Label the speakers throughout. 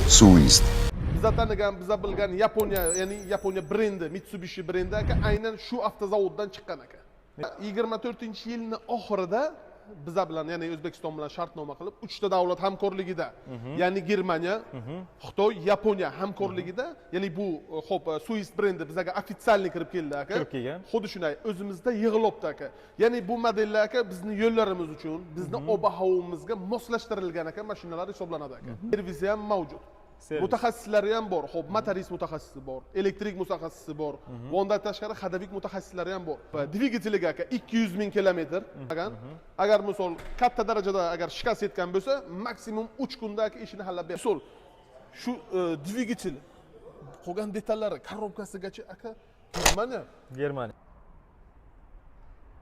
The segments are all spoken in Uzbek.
Speaker 1: Suist.
Speaker 2: Biza tanigan, biza bilgan Yaponiya, ya'ni Yaponiya brendi, Mitsubishi brendi aka aynan shu avtozavoddan chiqqan aka. 24-yilning oxirida biza bilan, ya'ni O'zbekiston bilan shartnoma qilib, 3 ta davlat hamkorligida, ya'ni Germaniya, Xitoy, Yaponiya hamkorligida, ya'ni bu xo'p, Suist brendi bizaga ofitsialniy kirib keldi aka.
Speaker 3: Kirib kelgan.
Speaker 2: Xuddi shunday o'zimizda yig'ilibdi aka. Ya'ni bu modellar aka bizni yo'llarimiz uchun, bizni ob-havomizga moslashtirilgan aka mashinalar hisoblanadi aka. Servisi ham mavjud. Mutaxassislari ham bor. Xo'p, motorist mutaxassisi bor, elektrik mutaxassisi bor. Va undan tashqari hadavik mutaxassislari ham bor. Dvigateliga aka 200 ming kilometr. Agar misol katta darajada agar shikast yetgan bo'lsa, maksimum 3 kunda aka ishini hallab beradi. Misol shu dvigatel qolgan detallari, korobkasigacha aka
Speaker 3: Germaniya.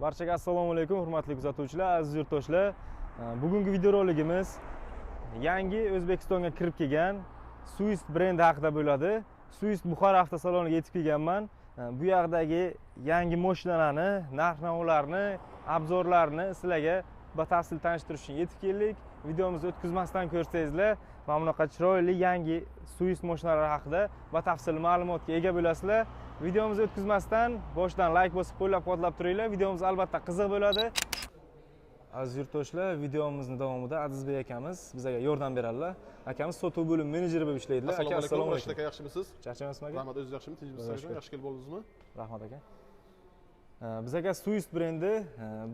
Speaker 3: Barchaga assalomu alaykum, hurmatli kuzatuvchilar, aziz yurtdoshlar. Bugungi videorolikimiz yangi O'zbekistonga kirib kelgan Suist brendi haqida bo'ladi. Suist Buxoro avtosaloniga yetib kelganman. Bu yoqdagi yangi mashinalarni, narx-navolarni, obzorlarni sizlarga batafsil tashtirish uchun yetib keldik. Videomizni o'tkazmasdan ko'rsangizlar, mana bunaqa chiroyli yangi Suist mashinalari haqida batafsil ma'lumotga ega bo'lasizlar. Videomizni o'tkazmasdan boshidan like bosib, qo'llab-quvvatlab turinglar. Videomiz albatta qiziq bo'ladi. Aziz yurtdoshlar, videomizning davomida Azizbek akamiz bizga yordam beradilar. Akamiz sotuv bo'lim menejeri bo'lib ishlaydilar.
Speaker 2: Aka, assalomu alaykum. Aka, yaxshimisiz?
Speaker 3: Charchamasizmi aka?
Speaker 2: Rahmat, o'zingiz yaxshimi? Tinchimisiz? Yaxshi kelib bo'ldingizmi?
Speaker 3: Rahmat aka. Bizga Suist brendi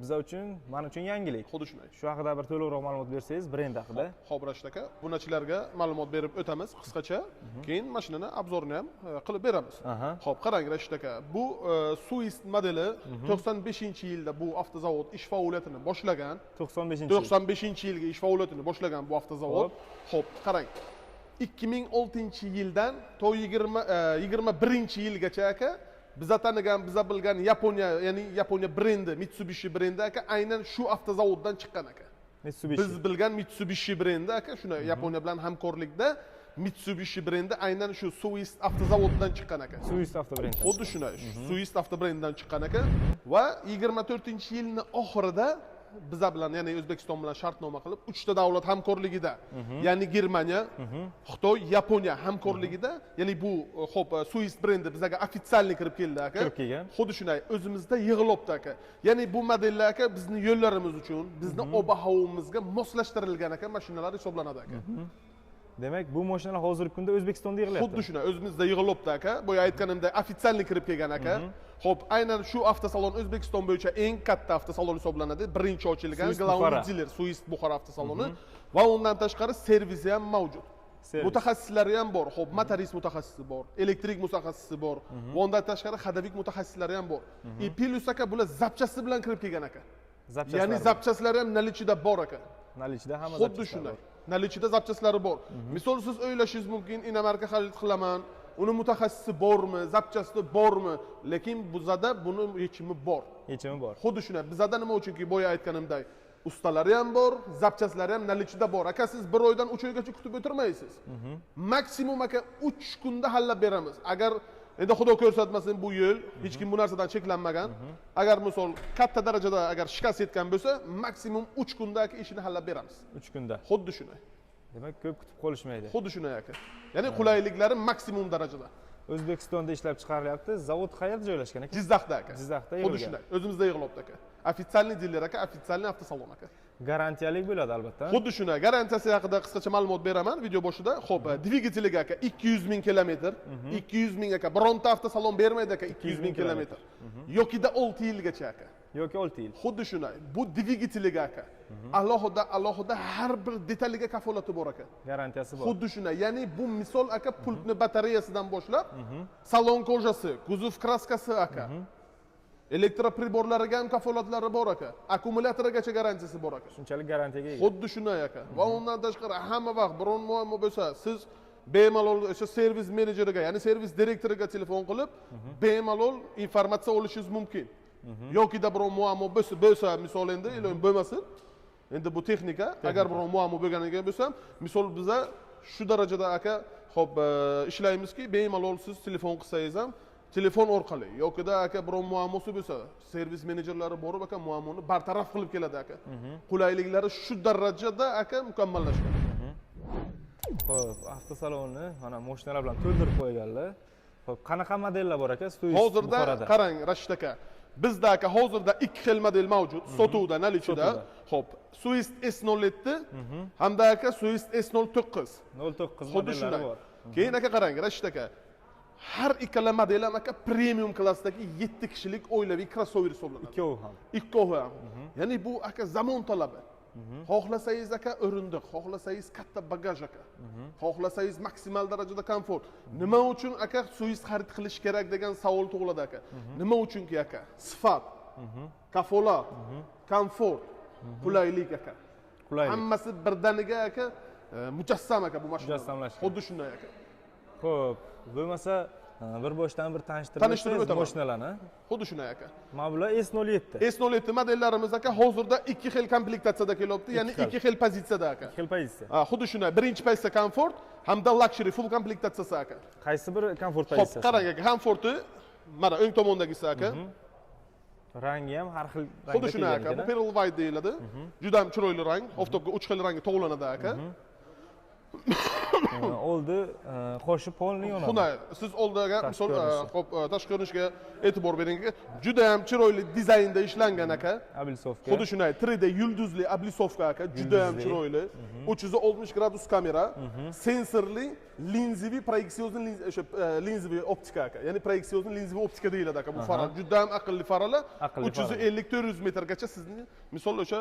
Speaker 3: bizlar uchun, men uchun yangilik.
Speaker 2: Xuddi shunday.
Speaker 3: Shu haqida bir to'liqroq ma'lumot bersangiz, brend haqida.
Speaker 2: Xo'p, Rashid aka, bunachilarga ma'lumot berib o'tamiz qisqacha, keyin mashinani obzorini ham qilib beramiz. Xo'p, qarang Rashid aka, bu Suist modeli 95-yilda bu avtozavod ish faoliyatini boshlagan. 95-yilga ish faoliyatini boshlagan bu avtozavod. Xo'p, qarang. 2006-yildan to 21-yilgacha aka biza tanigan, biza bilgan Yaponiya, ya'ni Yaponiya brendi, Mitsubishi brendi aka aynan shu avtozavoddan chiqqan aka. Biz bilgan Mitsubishi brendi aka, shuna Yaponiya bilan hamkorlikda Mitsubishi brendi aynan shu Suist avtozavoddan chiqqan aka.
Speaker 3: Suist avtobrendi.
Speaker 2: Xuddi shunday, Suist avtobrendidan chiqqan aka va 24-yilning oxirida biza bilan, ya'ni O'zbekiston bilan shartnoma qilib, 3 ta davlat hamkorligida, ya'ni Germaniya, Xitoy, Yaponiya hamkorligida, ya'ni bu xo'p, Suist brendi bizaga ofitsialniy kirib keldi aka.
Speaker 3: Kirib kelgan.
Speaker 2: Xuddi shunday o'zimizda yig'ilibdi aka. Ya'ni bu modellar aka bizni yo'llarimiz uchun, bizni ob-havomizga moslashtirilgan aka mashinalar hisoblanadi aka.
Speaker 3: Demak, bu mashinalar hozirgi kunda O'zbekistonda yig'ilyapti.
Speaker 2: Xuddi shunday o'zimizda yig'ilibdi aka. Boya aytganimdek ofitsialniy kirib kelgan aka. Xo'p, aynan shu avtosalon O'zbekiston bo'yicha eng katta avtosalon hisoblanadi. Birinchi ochilgan Ground Dealer Suist Buxoro avtosaloni va undan tashqari servisi ham mavjud. Mutaxassislari ham bor. Xo'p, motorist mutaxassisi bor, elektrik mutaxassisi bor, va undan tashqari hadavik mutaxassislari ham bor. Plus aka bular zapchasi bilan kirib kelgan aka. Ya'ni zapchasilari ham nalichida bor aka.
Speaker 3: Nalichida hamma
Speaker 2: xuddi shunday. Nalichida zapchasilari bor. Misol siz o'ylashingiz mumkin, inomarka xarid qilaman, uni mutaxassisi bormi, zapchasi bormi? Lekin bizada buni yechimi bor.
Speaker 3: Yechimi bor.
Speaker 2: Xuddi shunday. Bizada nima uchunki boya aytganimdek, ustalari ham bor, zapchasilari ham nalichida bor. Aka, siz bir oydan 3 oygacha kutib o'tirmaysiz. Maksimum aka 3 kunda hallab beramiz. Agar endi xudo ko'rsatmasin bu yo'l hech kim bu narsadan cheklanmagan. Agar misol katta darajada agar shikast yetgan bo'lsa, maksimum 3 kunda aka ishini hallab beramiz.
Speaker 3: 3 kunda.
Speaker 2: Xuddi shunday.
Speaker 3: Demak, ko'p kutib qolishmaydi.
Speaker 2: Xuddi shunday aka. Ya'ni qulayliklari maksimum darajada.
Speaker 3: O'zbekistonda ishlab chiqarilyapti. Zavod qayerda joylashgan aka?
Speaker 2: Jizzaxda aka.
Speaker 3: Jizzaxda
Speaker 2: Xuddi shunday. O'zimizda yig'ilibdi aka. Ofitsialniy diler aka, ofitsialniy avtosalon aka.
Speaker 3: Garantiyalik bo'ladi albatta.
Speaker 2: Xuddi shunday. Garantiyasi haqida qisqacha ma'lumot beraman video boshida. Xo'p, dvigateliga aka 200 ming kilometr, 200 ming aka. Bironta avtosalon bermaydi aka 200 ming kilometr. Yokida 6 yilgacha aka.
Speaker 3: Yoki 6 yil.
Speaker 2: Xuddi shunday. Bu dvigateliga aka. Alohida har bir detaliga kafolati bor aka.
Speaker 3: Garantiyasi bor.
Speaker 2: Xuddi shunday. Ya'ni bu misol aka pultni batareyasidan boshlab, salon kojasi, kuzov kraskasi aka. Elektropriborlariga ham kafolatlari bor aka. Akkumulyatorigacha garantiyasi bor aka.
Speaker 3: Shunchalik garantiyaga ega.
Speaker 2: Xuddi shunday aka. Va undan tashqari hamma vaqt biron muammo bo'lsa, siz bemalol o'sha servis menejeriga, ya'ni servis direktoriga telefon qilib, bemalol informatsiya olishingiz mumkin. Yokida biron muammo bo'lsa, misol endi iloyim bo'lmasin. Endi bu texnika, agar biron muammo bo'lganiga bo'lsa, misol biza shu darajada aka, xo'p, ishlaymizki, bemalol siz telefon qilsangiz ham telefon orqali yokida aka biron muammosi bo'lsa, servis menejerlari borib aka muammoni bartaraf qilib keladi aka. Qulayliklari shu darajada aka mukammallashgan.
Speaker 3: Xo'p, avtosalonni mana mashinalar bilan to'ldirib qo'yganlar. Xo'p, qanaqa modellar bor aka?
Speaker 2: Hozirda qarang Rashid aka. Bizda aka hozirda ikki xil model mavjud. Sotuvda, nalichida. Xo'p, Swift S07 hamda aka Swift S09.
Speaker 3: 09
Speaker 2: Xuddi
Speaker 3: modellari bor.
Speaker 2: Keyin aka qarang Rashid aka. Har ikkala model ham aka premium klassdagi 7 kishilik oilaviy crossover hisoblanadi.
Speaker 3: Ikkovi ham.
Speaker 2: Ikkovi ham. Ya'ni bu aka zamon talabi. Xohlasangiz aka o'rindiq, xohlasangiz katta bagaj aka. Xohlasangiz maksimal darajada komfort. Nima uchun aka Swift xarid qilish kerak degan savol tug'iladi aka. Nima uchunki aka? Sifat, kafolat, komfort, qulaylik aka.
Speaker 3: Qulaylik.
Speaker 2: Hammasi birdaniga aka mujassam aka bu mashina.
Speaker 3: Mujassamlashgan.
Speaker 2: Xuddi shunday aka.
Speaker 3: Xo'p, bo'lmasa bir boshdan bir tanishtirib
Speaker 2: Tanishtirib o'taman.
Speaker 3: mashinalarni.
Speaker 2: Xuddi shunday aka.
Speaker 3: Mana bular S07.
Speaker 2: S07 modellarimiz aka hozirda ikki xil komplektatsiyada kelyapti, ya'ni ikki xil pozitsiyada aka.
Speaker 3: Xil pozitsiya.
Speaker 2: Xuddi shunday. Birinchi pozitsiya komfort hamda luxury full komplektatsiyasi aka.
Speaker 3: Qaysi biri komfort
Speaker 2: Xo'p,
Speaker 3: pozitsiyasi?
Speaker 2: qarang aka, komforti mana o'ng tomondagisi aka.
Speaker 3: Rangi ham har xil rangda
Speaker 2: Xuddi shunday aka. Bu pearl white deyiladi. Juda ham chiroyli rang. Oftobga 3 xil rangi to'g'lanadi aka.
Speaker 3: Oldi qo'shib polni yonadi.
Speaker 2: Shunday, siz oldiga misol xo'p tashqi ko'rinishga e'tibor bering aka. Juda ham chiroyli dizaynda ishlangan aka.
Speaker 3: Ablisovka.
Speaker 2: Xuddi shunday 3D yulduzli ablisovka aka, juda ham chiroyli. 360 gradus kamera, sensorli, linziviy proyeksiozni linziviy optika aka. Ya'ni proyeksiozni linziviy optika deyiladi aka. Bu farar juda ham aqlli farala. 350-400 metrgacha sizni misol o'sha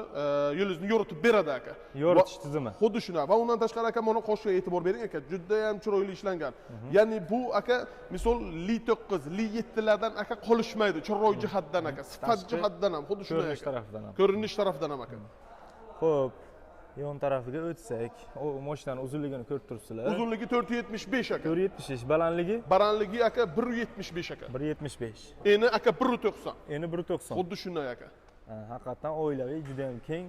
Speaker 2: yulduzni yoritib beradi aka.
Speaker 3: Yoritish tizimi.
Speaker 2: Xuddi shunday. Va undan tashqari aka mana qo'shga e'tibor bering aka. Juda ham chiroyli ishlangan. Ya'ni bu aka misol Li9, Li7lardan aka qolishmaydi. Chiroy jihatdan aka, sifat jihatdan ham xuddi shunday aka.
Speaker 3: Tarafdan ham.
Speaker 2: Ko'rinish tarafdan ham aka.
Speaker 3: Xo'p, yon tarafiga o'tsak, o mashinaning uzunligini ko'rib turibsizlar.
Speaker 2: Uzunligi 475 aka.
Speaker 3: 475, balandligi
Speaker 2: Balandligi aka 175 aka.
Speaker 3: 175.
Speaker 2: Eni aka 190.
Speaker 3: Eni 190.
Speaker 2: Xuddi shunday aka.
Speaker 3: Haqiqatan oilaviy juda ham keng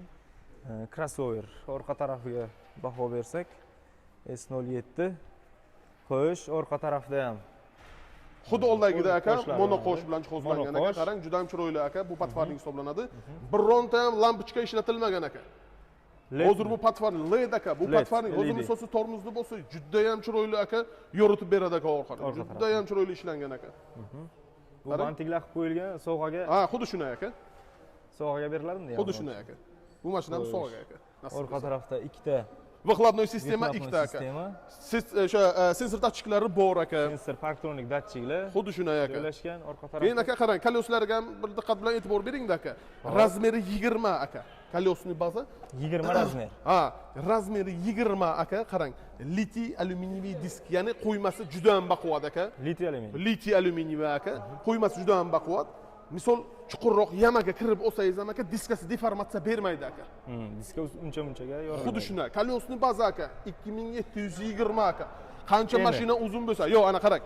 Speaker 3: crossover. Orqa tarafiga baho bersak, S07. Xo'sh, orqa tarafda ham
Speaker 2: Xuddi oldagida aka
Speaker 3: qo'shlar
Speaker 2: monoqosh bilan jihozlangan aka.
Speaker 3: Monoqosh.
Speaker 2: Qarang, juda ham chiroyli aka. Bu patvarning hisoblanadi. Bironta ham lampochka ishlatilmagan aka.
Speaker 3: LED.
Speaker 2: Hozir bu patvarning LED aka. Bu
Speaker 3: LED,
Speaker 2: patvarning hozir
Speaker 3: LED.
Speaker 2: misolsiz tormozni bo'lsa, juda ham chiroyli aka yoritib beradi aka orqani.
Speaker 3: Orqa
Speaker 2: Juda
Speaker 3: tarafdan.
Speaker 2: ham chiroyli ishlangan aka.
Speaker 3: Bu bantiklar qilib qo'yilgan sovg'aga
Speaker 2: Xuddi shunday aka.
Speaker 3: beriladimi?
Speaker 2: Xuddi shunday aka. Bu mashina ham sovg'a aka.
Speaker 3: Orqa tarafda ikkita
Speaker 2: Выхлопной sistema ikkita aka.
Speaker 3: sistema,
Speaker 2: O'sha sensor datchiklari bor aka.
Speaker 3: sensor faktronik datchiklar
Speaker 2: Xuddi shunday aka.
Speaker 3: joylashgan orqa
Speaker 2: Keyin
Speaker 3: tarafda.
Speaker 2: aka qarang, kolyoslarga ham bir diqqat bilan e'tibor beringda aka. Razmeri 20 aka. Kolyosning baza
Speaker 3: 20 razmer.
Speaker 2: razmeri 20 aka, qarang. Litiy alyuminiy disk, ya'ni qo'ymasi juda ham baquvvat aka.
Speaker 3: Litiy alyuminiy.
Speaker 2: Litiy alyuminiy aka. Qo'ymasi juda ham baquvvat. Misol chuqurroq yamaga kirib olsangiz ham aka, diskasi deformatsiya bermaydi aka.
Speaker 3: Diska uncha-munchaga yorilmaydi.
Speaker 2: Xuddi shunday. Kolyosning baza aka 2720 aka. Qancha
Speaker 3: Endi.
Speaker 2: mashina uzun bo'lsa, yo'q, ana qarang.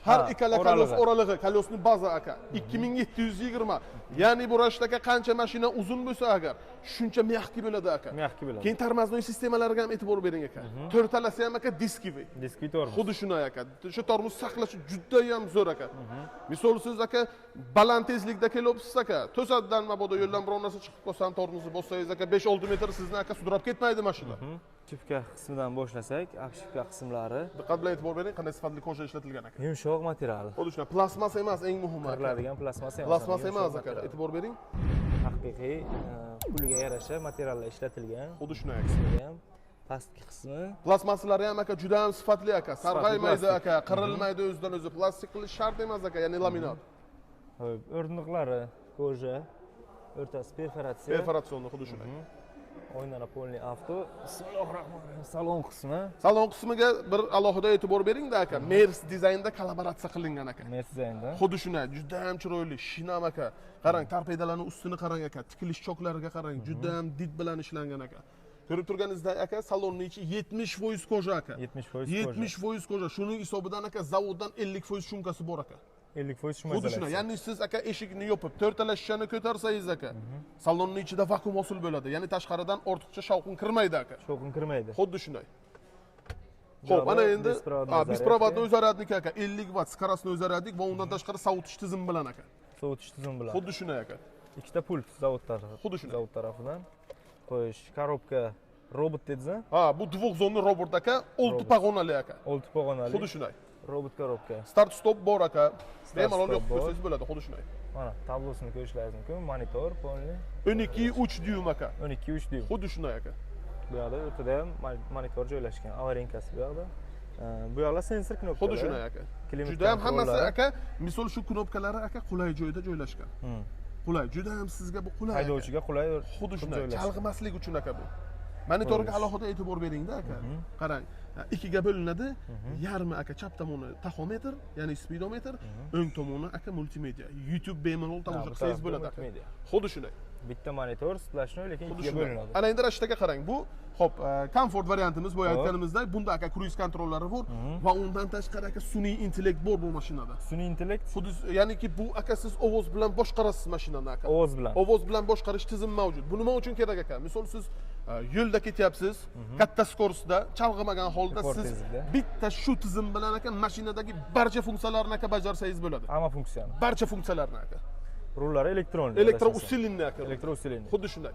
Speaker 2: Har ikkala kolyos
Speaker 3: oralig'i.
Speaker 2: oralig'i, kolyosning baza aka 2720. Ya'ni bu rashtaka qancha mashina uzun bo'lsa agar, shuncha mягкий bo'ladi aka.
Speaker 3: Mягкий bo'ladi.
Speaker 2: Keyin tormoznoy sistemalariga ham e'tibor bering aka. To'rtalasi ham aka diskiviy.
Speaker 3: Diskiy tormoz.
Speaker 2: Xuddi shunday aka. O'sha tormoz saqlashi juda ham zo'r aka. Misol siz aka baland tezlikda kelyapsiz aka, to'satdan mabodo yo'ldan biror narsa chiqib qolsa, tormozni bossangiz aka 5-6 metr sizni aka sudrab ketmaydi mashina.
Speaker 3: Chipka qismidan boshlasak, chipka qismlari
Speaker 2: Diqqat bilan e'tibor bering, qanday sifatli koja ishlatilgan aka.
Speaker 3: yumshoq material.
Speaker 2: Xuddi shunday, plastmassa emas, eng muhimi aka.
Speaker 3: Qiriladigan plastmassa emas.
Speaker 2: Plastmassa
Speaker 3: yumshoq
Speaker 2: emas aka,
Speaker 3: material.
Speaker 2: e'tibor bering.
Speaker 3: Haqiqiy puliga yarasha materiallar ishlatilgan.
Speaker 2: Xuddi shunday aka.
Speaker 3: Qismiga ham pastki qismi
Speaker 2: Plastmassalari ham aka juda ham sifatli aka. Sarg'aymaydi
Speaker 3: plastik.
Speaker 2: aka, qirilmaydi o'zidan o'zi. Plastik qilish shart emas aka, ya'ni laminat.
Speaker 3: Xo'p, o'rniqlari koja, o'rtasi perforatsiya.
Speaker 2: Perforatsionni xuddi shunday.
Speaker 3: Oynalar polni avto. Bismillahirrohmanirrohim. Salon qismi.
Speaker 2: Salon qismiga bir alohida e'tibor bering-da aka. Mers dizaynda kollaboratsiya qilingan aka.
Speaker 3: Mercedes-da.
Speaker 2: Xuddi shunday, juda ham chiroyli, shinam aka. Qarang, torpedalarning ustini qarang aka, tikilish choklariga qarang, juda ham did bilan ishlangan aka. Ko'rib turganingizdek aka, salonning ichi 70% koja aka.
Speaker 3: 70% koja.
Speaker 2: 70% koja. Shuning hisobidan aka zavoddan 50% shumkasi bor aka.
Speaker 3: 50% shum
Speaker 2: Xuddi shunday. Ya'ni siz aka eshikni yopib, to'rtala shishani ko'tarsangiz aka, salonning ichida vakuum hosil bo'ladi. Ya'ni tashqaridan ortiqcha shovqin kirmaydi aka.
Speaker 3: Shovqin kirmaydi.
Speaker 2: Xuddi shunday. Xo'p, ana endi беспроводной zaryadnik aka, 50 watt скоростной zaryadnik va undan tashqari sovutish tizimi bilan aka.
Speaker 3: Sovutish tizimi bilan.
Speaker 2: Xuddi shunday aka.
Speaker 3: Ikkita pult zavod tarafidan.
Speaker 2: Xuddi shunday.
Speaker 3: Zavod tarafidan. Qo'yish, korobka Robot dedingiz?
Speaker 2: Ha, bu dvig'zonli robot aka, 6 pog'onali aka.
Speaker 3: 6 pog'onali.
Speaker 2: Xuddi shunday.
Speaker 3: Robot korobka.
Speaker 2: Start stop bor aka.
Speaker 3: Start
Speaker 2: Bemalol
Speaker 3: stop
Speaker 2: yoqib
Speaker 3: bor.
Speaker 2: qo'ysangiz bo'ladi, xuddi shunday.
Speaker 3: Mana tablosini ko'rishlaringiz mumkin. Monitor, polni.
Speaker 2: 12 3 dyum aka.
Speaker 3: 12-3 dyum.
Speaker 2: Xuddi shunday aka.
Speaker 3: Bu yoqda o'rtada ham monitor joylashgan. Avarinkasi bu yoqda. Bu yoqlar sensor knopkalari.
Speaker 2: Xuddi shunday aka.
Speaker 3: Klimat
Speaker 2: Juda ham hammasi
Speaker 3: kontrollari.
Speaker 2: aka, misol shu knopkalari aka qulay joyda joylashgan. Qulay, juda ham sizga bu qulay.
Speaker 3: Haydovchiga qulay
Speaker 2: Xuddi shunday.
Speaker 3: joylashgan.
Speaker 2: Chalg'imaslik uchun aka bu. Monitorga alohida e'tibor beringda aka. Qarang, ikkiga bo'linadi. Yarmi aka chap tomoni taxometr, ya'ni speedometr, o'ng tomoni aka multimedia. YouTube bemalol tomosha qilsangiz bo'ladi aka.
Speaker 3: multimedia.
Speaker 2: Xuddi shunday.
Speaker 3: Bitta monitor splashnoy, lekin
Speaker 2: Xuddi
Speaker 3: ikkiga
Speaker 2: shunday.
Speaker 3: bo'linadi.
Speaker 2: Ana endi rashtaga qarang. Bu hop, komfort variantimiz boya aytganimizdek, bunda aka cruise kontrollari bor va undan tashqari aka sun'iy intellekt bor bu mashinada.
Speaker 3: Sun'iy intellekt
Speaker 2: Xuddi ya'niki bu aka siz ovoz bilan boshqarasiz mashinani aka.
Speaker 3: ovoz bilan.
Speaker 2: Ovoz bilan boshqarish tizimi mavjud. Bu nima uchun kerak aka? Misol siz yo'lda ketyapsiz, katta skororsda, chalg'imagan holda
Speaker 3: Rekord
Speaker 2: siz
Speaker 3: tezlikda.
Speaker 2: bitta shu tizim bilan aka mashinadagi barcha funksiyalarni aka bajarsangiz bo'ladi.
Speaker 3: Hamma funksiyani.
Speaker 2: Barcha funksiyalarni aka.
Speaker 3: Rullari elektron.
Speaker 2: Elektrousilinnni aka.
Speaker 3: Elektrousilind.
Speaker 2: Xuddi shunday.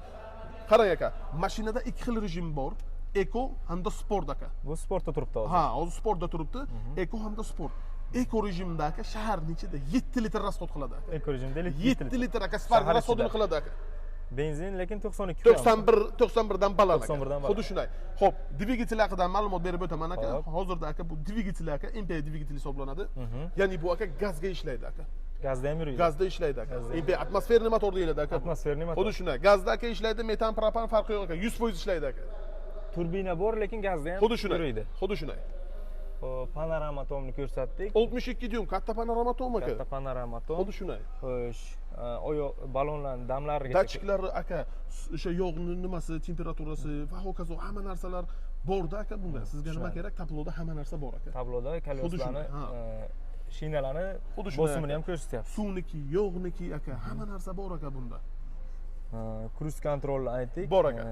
Speaker 2: Qarang aka, mashinada ikki xil rejim bor. Eko hamda sport aka.
Speaker 3: Bu sportda turibdi hozir.
Speaker 2: Ha, hozir sportda turibdi. Eko hamda sport. Eko rejimda aka shaharning ichida 7 litr rasxod qiladi aka.
Speaker 3: Eko rejimda
Speaker 2: 7 litr aka spark
Speaker 3: Shahar
Speaker 2: rasxodini
Speaker 3: ichida.
Speaker 2: qiladi aka.
Speaker 3: Benzin lekin 92
Speaker 2: 91 dan baland aka.
Speaker 3: 91 dan baland.
Speaker 2: Xuddi shunday. Xo'p, dvigatel haqida ma'lumot berib o'taman aka.
Speaker 3: Hop.
Speaker 2: Hozirda aka bu dvigatel aka MPI dvigatel hisoblanadi. Ya'ni bu aka gazga ishlaydi aka.
Speaker 3: Gazda ham yuradi.
Speaker 2: Gazda ishlaydi aka.
Speaker 3: Gazda.
Speaker 2: MPI atmosferniy motor deyiladi aka.
Speaker 3: Atmosferniy motor.
Speaker 2: Xuddi shunday. Gazda aka ishlaydi, metan, propan farqi yo'q aka. 100% ishlaydi aka.
Speaker 3: Turbina bor, lekin gazda ham
Speaker 2: Xuddi shunday.
Speaker 3: yuradi.
Speaker 2: Xuddi shunday.
Speaker 3: Hop, panorama tomni ko'rsatdik.
Speaker 2: 62 dyum katta panorama tom aka.
Speaker 3: Katta panorama tom.
Speaker 2: Xuddi shunday.
Speaker 3: Xo'sh, oyoq balonlarning damlariga
Speaker 2: Datchiklari aka, o'sha yog'ning nimasi, temperaturasi va hokazo hamma narsalar borda aka bunda. Sizga nima kerak? Tabloda hamma narsa bor aka.
Speaker 3: tabloda
Speaker 2: Xuddi
Speaker 3: kolyoslarni,
Speaker 2: shunday, ha.
Speaker 3: shinalarni
Speaker 2: Xuddi shunday
Speaker 3: bosimini
Speaker 2: aka.
Speaker 3: ham ko'rsatyapti.
Speaker 2: Suvniki, yog'niki aka, hamma narsa bor aka bunda.
Speaker 3: Cruise kontrolni aytdik.
Speaker 2: Bor aka.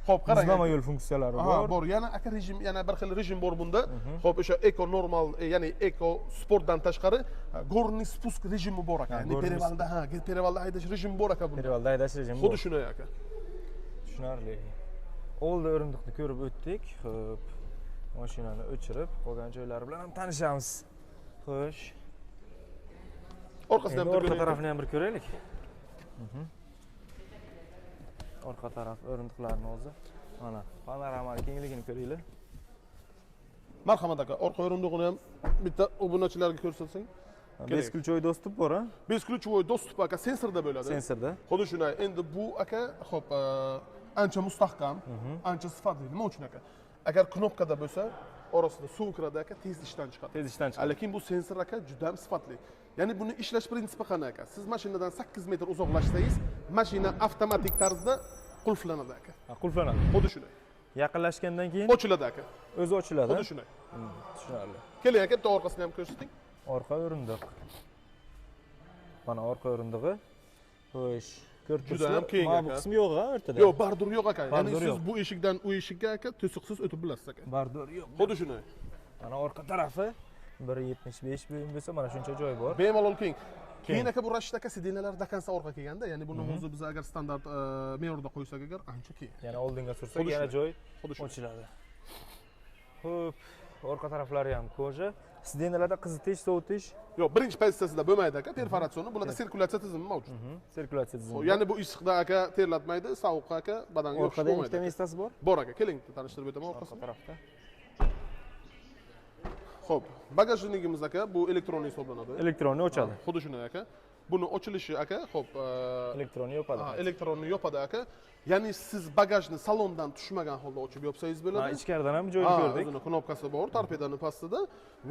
Speaker 2: Xo'p, qarang.
Speaker 3: Muzlama
Speaker 2: aka.
Speaker 3: yo'l funksiyalari
Speaker 2: Ha,
Speaker 3: bor.
Speaker 2: bor. Yana aka rejim, yana bir xil rejim bor bunda. Xo'p, o'sha eko normal, ya'ni eko sportdan tashqari gorniy spusk rejimi bor aka. Ya'ni
Speaker 3: gorniy
Speaker 2: perevalda, ha, perevalda haydash rejimi bor aka bunda.
Speaker 3: Perivalda haydash rejimi bor.
Speaker 2: Xuddi shunday aka.
Speaker 3: Tushunarli. Oldi o'rindiqni ko'rib o'tdik. Xo'p. Mashinani o'chirib, qolgan joylari bilan ham tanishamiz. Xo'sh.
Speaker 2: Orqasidan
Speaker 3: Endi
Speaker 2: ham
Speaker 3: orqa
Speaker 2: turgan
Speaker 3: tarafini ham bir ko'raylik. Orqa taraf o'rindiqlarni o'zi. Mana panoramali kengligini ko'ringlar.
Speaker 2: Marhamat aka, orqa o'rindig'ini ham bitta obunachilarga ko'rsatsang.
Speaker 3: Beskulchoy dostуп bor, ha?
Speaker 2: Besключевой доступ aka sensorda bo'ladi.
Speaker 3: Sensorda.
Speaker 2: Xuddi shunday. Endi bu aka, xo'p, ancha mustahkam, ancha sifatli. Nima uchun aka? Agar knopkada bo'lsa, orasida suv kiradi aka, tez ishdan chiqadi.
Speaker 3: Tez ishdan chiqadi.
Speaker 2: Lekin bu sensor aka juda ham sifatli. Ya'ni buni ishlash prinsipi qanaqa aka? Siz mashinadan 8 metr uzoqlashsangiz, mashina avtomatik tarzda qulflanadi aka.
Speaker 3: Qulflanadi.
Speaker 2: Xuddi shunday.
Speaker 3: Yaqinlashgandan keyin
Speaker 2: Ochiladi aka.
Speaker 3: o'zi ochiladi.
Speaker 2: Xuddi shunday.
Speaker 3: Tushunarli.
Speaker 2: Keling aka, bitta orqasini ham ko'rsating.
Speaker 3: Orqa o'rindiq. Mana orqa o'rindig'i. Xo'sh, ko'rib
Speaker 2: Juda ham
Speaker 3: turibsizlar.
Speaker 2: keng
Speaker 3: Mana bu
Speaker 2: aka.
Speaker 3: qismi yo'q, ha, o'rtada.
Speaker 2: Yo'q, bardur yo'q aka. Ya'ni
Speaker 3: Bardur
Speaker 2: siz
Speaker 3: yo'q.
Speaker 2: bu eshikdan u eshikka aka to'siqsiz o'tib bilasiz aka.
Speaker 3: Bardur yo'q.
Speaker 2: Xuddi shunday.
Speaker 3: Mana orqa tarafi 1.75 bo'lim bo'lsa, mana shuncha joy bor.
Speaker 2: Bemalol keng. Keyin aka bu Rashid aka sidinalar dakansa orqa kelganda, ya'ni buni hozir biz agar standart me'yorda qo'ysak agar ancha keng.
Speaker 3: Yana oldinga sursak,
Speaker 2: Xuddi
Speaker 3: yana
Speaker 2: shunday.
Speaker 3: joy
Speaker 2: Xuddi shunday.
Speaker 3: ochiladi. Xo'p, orqa taraflari ham koja. Sidenalarda qizitish, sovutish,
Speaker 2: Yo'q, birinchi pozitsiyasida bo'lmaydi aka, perforatsion. Bularda sirkulyatsiya tizimi mavjud.
Speaker 3: sirkulyatsiya tizimi.
Speaker 2: Ya'ni bu issiqda aka terlatmaydi, sovuqqa aka badanga yo'q
Speaker 3: Orqada ikkita
Speaker 2: bo'lmaydi.
Speaker 3: местasi bor.
Speaker 2: Bor aka, keling tanishtirib o'taman
Speaker 3: Orqa
Speaker 2: orqasini.
Speaker 3: tarafda.
Speaker 2: Xo'p, bagajligimiz aka bu elektronniy hisoblanadi.
Speaker 3: Elektronni ochadi.
Speaker 2: Xuddi shunday aka. Buni ochilishi aka, xo'p,
Speaker 3: Elektronni yopadi.
Speaker 2: elektronni yopadi aka. Ya'ni siz bagajni salondan tushmagan holda ochib yopsangiz
Speaker 3: Ha,
Speaker 2: bo'ladi.
Speaker 3: ichkaridan ham joyni ko'rdik.
Speaker 2: O'zini knopkasi bor, torpedani pastida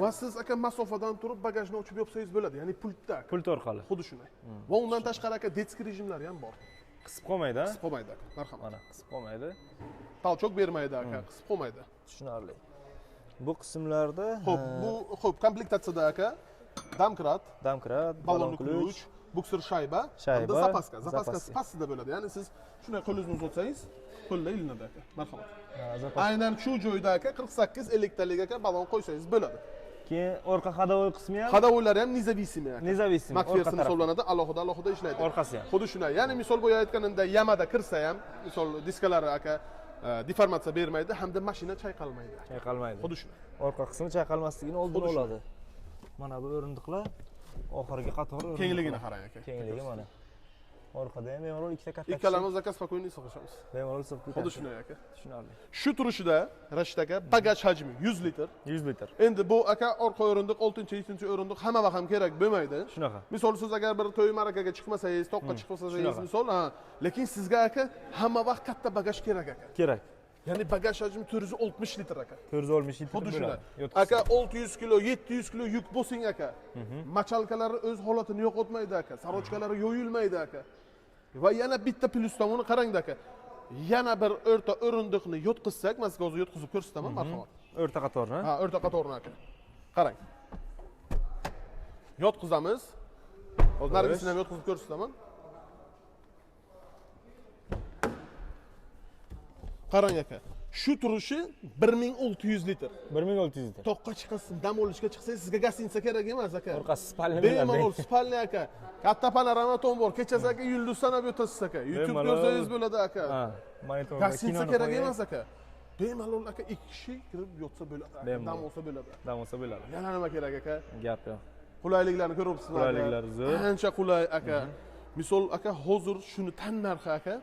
Speaker 2: va siz aka masofadan turib bagajni ochib yopsangiz bo'ladi, ya'ni pultda.
Speaker 3: Pult orqali.
Speaker 2: Xuddi shunday. Va undan tashqari aka detskiy rejimlari ham bor.
Speaker 3: Qisib qolmaydi, ha?
Speaker 2: Qisib qolmaydi aka, marhamat.
Speaker 3: Mana qisib qolmaydi.
Speaker 2: Talchoq bermaydi aka, qisib qolmaydi.
Speaker 3: Tushunarli. Bu qismlarda
Speaker 2: Xo'p, bu komplektatsiyada aka damkrat,
Speaker 3: damkrat,
Speaker 2: balon ключ, buksir shayba,
Speaker 3: Shayba,
Speaker 2: hamda zapaska. Zapaskasi
Speaker 3: zapaska.
Speaker 2: pastida bo'ladi. Ya'ni siz shunday qo'lingizni uzatsangiz, qo'lda ilinadi aka. Marhamat.
Speaker 3: zapas.
Speaker 2: Aynan shu joyda aka 48 litrlik aka balon qo'ysangiz bo'ladi.
Speaker 3: Keyin orqa hadovoy qismi ham
Speaker 2: Hadovoylari ham независимый aka.
Speaker 3: Независимый, orqa
Speaker 2: Makfersin
Speaker 3: taraf.
Speaker 2: hisoblanadi, alohida ishlaydi.
Speaker 3: Orqasi ham.
Speaker 2: Xuddi shunday. Ya'ni misol bo'ya aytganimda yamada kirsa ham, misol diskalari aka deformatsiya bermaydi hamda mashina chayqalmaydi.
Speaker 3: Chayqalmaydi.
Speaker 2: Xuddi shunday.
Speaker 3: Orqa qismi chayqalmasligini oldini
Speaker 2: Xuddi
Speaker 3: oladi. Mana bu o'rindiqlar oxirgi qator o'rindiqlar.
Speaker 2: Kengligini qarang aka.
Speaker 3: Kengligi mana. Orqada ham bemalol ikkita katta.
Speaker 2: Ikkalamiz aka spokойно sig'ishamiz.
Speaker 3: Bemalol sig'ib ketadi.
Speaker 2: Xuddi shunday aka.
Speaker 3: Tushunarli.
Speaker 2: Shu turishida Rashid aka bagaj hajmi 100 litr.
Speaker 3: 100 litr.
Speaker 2: Endi bu aka orqa o'rindiq 6-7 o'rindiq hamma ham kerak bo'lmaydi.
Speaker 3: Shunaqa.
Speaker 2: Misol siz agar bir to'y marakaga chiqmasangiz, toqqa chiqmasangiz misol, lekin sizga aka hamma vaqt katta bagaj kerak aka.
Speaker 3: Kerak.
Speaker 2: Ya'ni bagaj hajmi 460 litr aka.
Speaker 3: 460 litr
Speaker 2: Xuddi shunday.
Speaker 3: bo'ladi.
Speaker 2: Aka 600 kilo, 700 kilo yuk bo'lsang aka. Machalkalari o'z holatini yo'qotmaydi aka. Sarochkalari yo'yilmaydi aka. Va yana bitta plyus tomoni qarangda aka. Yana bir o'rta o'rindiqni yotqizsak, men sizga hozir yotqizib ko'rsataman, marhamat.
Speaker 3: O'rta qatorni.
Speaker 2: Ha, o'rta qatorni aka. Qarang. Yotqizamiz. Hozir narigisini ham yotqizib ko'rsataman. Qarang aka. Shu turishi 1600 litr.
Speaker 3: 1600 litr.
Speaker 2: Toqqa chiqasiz, dam olishga chiqsangiz sizga gostinitsa kerak emas aka.
Speaker 3: Orqasi spalni
Speaker 2: Bemalol spalni aka. Katta panorama tom bor. Kechasi aka yulduz sanab yotasiz aka. YouTube ko'rsangiz bo'ladi aka.
Speaker 3: Ha, monitorga
Speaker 2: Gostinitsa kerak emas aka. Bemalol aka 2 kishi kirib yotsa bo'ladi. Dam olsa bo'ladi.
Speaker 3: Dam olsa bo'ladi.
Speaker 2: Yana nima kerak aka?
Speaker 3: Gap yo'q.
Speaker 2: Qulayliklarni ko'ryapsizmi?
Speaker 3: Qulayliklar zo'r.
Speaker 2: Ancha qulay aka. Misol aka hozir shuni tan narxi aka.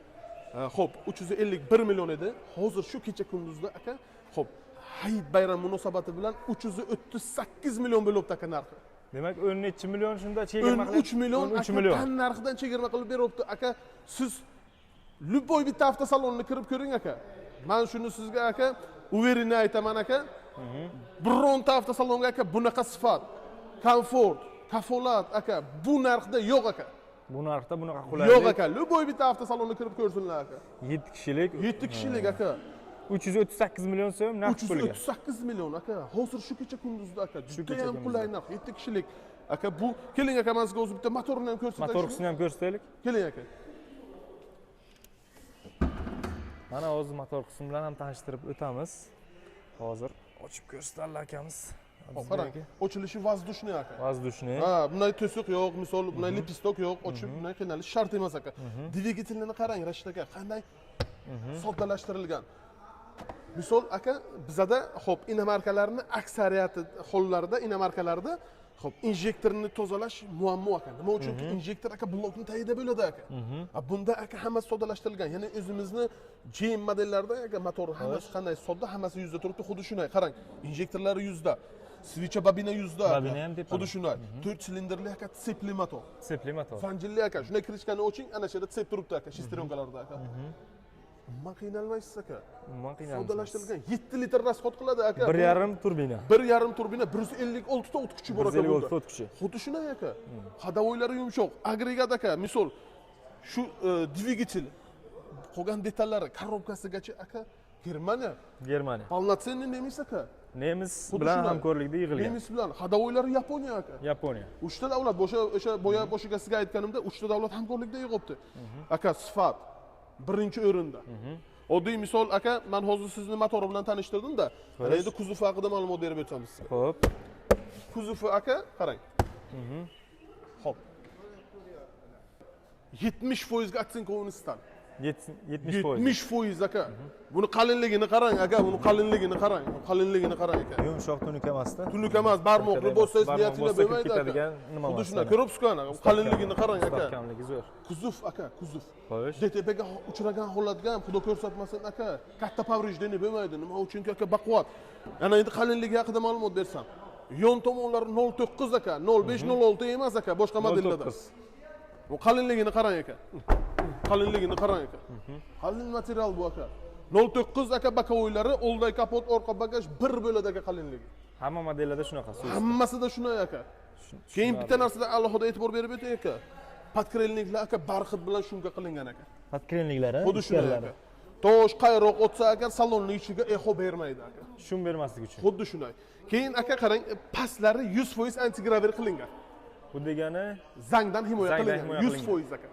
Speaker 2: Xo'p, 351 million edi. Hozir shu kecha kunduzda aka, xo'p, Hayit bayram munosabati bilan 338 million bo'libdi aka narxi.
Speaker 3: Demak 13 million shunda chegirma qilib
Speaker 2: 13 million aka tan narxidan chegirma qilib beryapti aka. Siz любой bitta avtosalonni kirib ko'ring aka. Men shuni sizga aka, uverini aytaman aka. Bironta avtosalonga aka bunaqa sifat, komfort, kafolat aka bu narxda yo'q aka.
Speaker 3: Bu narxda bunaqa qulaylik
Speaker 2: yo'q aka. Любой bitta avtosalonni kirib ko'rsinlar aka.
Speaker 3: 7 kishilik
Speaker 2: 7 kishilik aka.
Speaker 3: 338 million so'm naqd pulga.
Speaker 2: 338 million aka. Hozir shu kecha kunduzda aka. Juda ham qulay narx. 7 kishilik aka. Bu keling aka, men sizga o'zim bitta motorini ham ko'rsataylik.
Speaker 3: Motor qismini ham ko'rsataylik.
Speaker 2: Keling aka.
Speaker 3: Mana hozir motor qismi bilan ham tanishtirib o'tamiz. Hozir ochib ko'rsatadilar akamiz.
Speaker 2: Qarang, ochilishi vazdushni aka.
Speaker 3: Vazdushni.
Speaker 2: Ha, bunday to'siq yo'q, misol bunday lipistok yo'q, ochib bunday qiynalish shart emas aka. Dvigatelini qarang, Rashid aka, qanday soddalashtirilgan. Misol aka, bizada xo'p, inomarkalarni aksariyati hollarda, inomarkalarda xo'p, injektorni tozalash muammo aka. Nima uchun? Injektor aka blokni tagida bo'ladi aka. Bunda aka hammasi soddalashtirilgan. Ya'ni o'zimizni GM modellarda aka motor hammasi qanday sodda, hammasi yuzda turibdi, xuddi shunday. Qarang, injektorlari yuzda. Switch bobina yuzda.
Speaker 3: Bobina ham deb.
Speaker 2: Xuddi shunday. 4 silindrli aka, tsepli motor.
Speaker 3: Tsepli motor.
Speaker 2: Zanjirli aka. Shunday kirishgani o'ching, ana shu yerda tsep turibdi aka, shestrenkalarda aka. Umuman qiynalmaysiz aka.
Speaker 3: Umuman qiynalmaysiz.
Speaker 2: Soddalashtirilgan 7 litr rasxod qiladi aka.
Speaker 3: 1,5 turbina.
Speaker 2: 1,5 turbina 156 ta o't kuchi bor aka.
Speaker 3: 156 ta o't kuchi.
Speaker 2: Xuddi shunday aka. Hadavoylari yumshoq, agregat aka. Misol shu dvigatel qolgan detallari korobkasigacha aka Germaniya. Полноценный nemis aka.
Speaker 3: Nemis bilan hamkorlikda yig'ilgan.
Speaker 2: Nemis bilan hadavoylari Yaponiya aka.
Speaker 3: Yaponiya.
Speaker 2: 3 ta davlat, o'sha boya boshiga sizga aytganimda 3 ta davlat hamkorlikda yig'ibdi. Aka sifat birinchi o'rinda. Oddiy misol aka, men hozir sizni motori bilan tanishtirdim-da. Mana endi kuzov haqida ma'lumot berib o'tamiz.
Speaker 3: Xo'p.
Speaker 2: Kuzovi aka, qarang. Xo'p. 70% ga atsinkovni istan.
Speaker 3: 70%
Speaker 2: aka. Buni qalinligini qarang aka, buni qalinligini qarang. Qalinligini qarang aka.
Speaker 3: Yumshoq tunuka emasda.
Speaker 2: Tunuka emas, barmoqli bo'lsangiz niyatinga bo'lmaydi aka. Xuddi shunday ko'ryapsiz-ku ana, qalinligini qarang aka.
Speaker 3: Mustahkamligi zo'r.
Speaker 2: Kuzov aka, kuzov.
Speaker 3: Xo'sh.
Speaker 2: DTPga uchragan holatga ham xudo ko'rsatmasin aka, katta повреждение bo'lmaydi. Nima uchun aka baquvvat. Ana endi qalinligi haqida ma'lumot bersam. Yon tomonlari 0.9 aka, 0.5 0.6 emas aka, boshqa modellarda. Bu qalinligini qarang aka. Qalinligini qarang aka. Qalin material bu aka. 0.9 aka bokovoylari, olday kapot, orqa bagaj 1 bo'ladi aka qalinligi.
Speaker 3: Hamma modellarda shunaqa.
Speaker 2: Hammasida shunday aka. Keyin bitta narsada alohida e'tibor berib o'tay aka. Podkrenliklar aka barxit bilan shunga qilingan aka.
Speaker 3: Podkrenliklari,
Speaker 2: xuddi shunday aka. Tosh qayroq o'tsa agar salonning ichiga eho bermaydi aka.
Speaker 3: Shum bermaslik uchun.
Speaker 2: Xuddi shunday. Keyin aka qarang, pastlari 100% antigraver qilingan.
Speaker 3: Bu degani
Speaker 2: zangdan himoya qilingan 100% aka.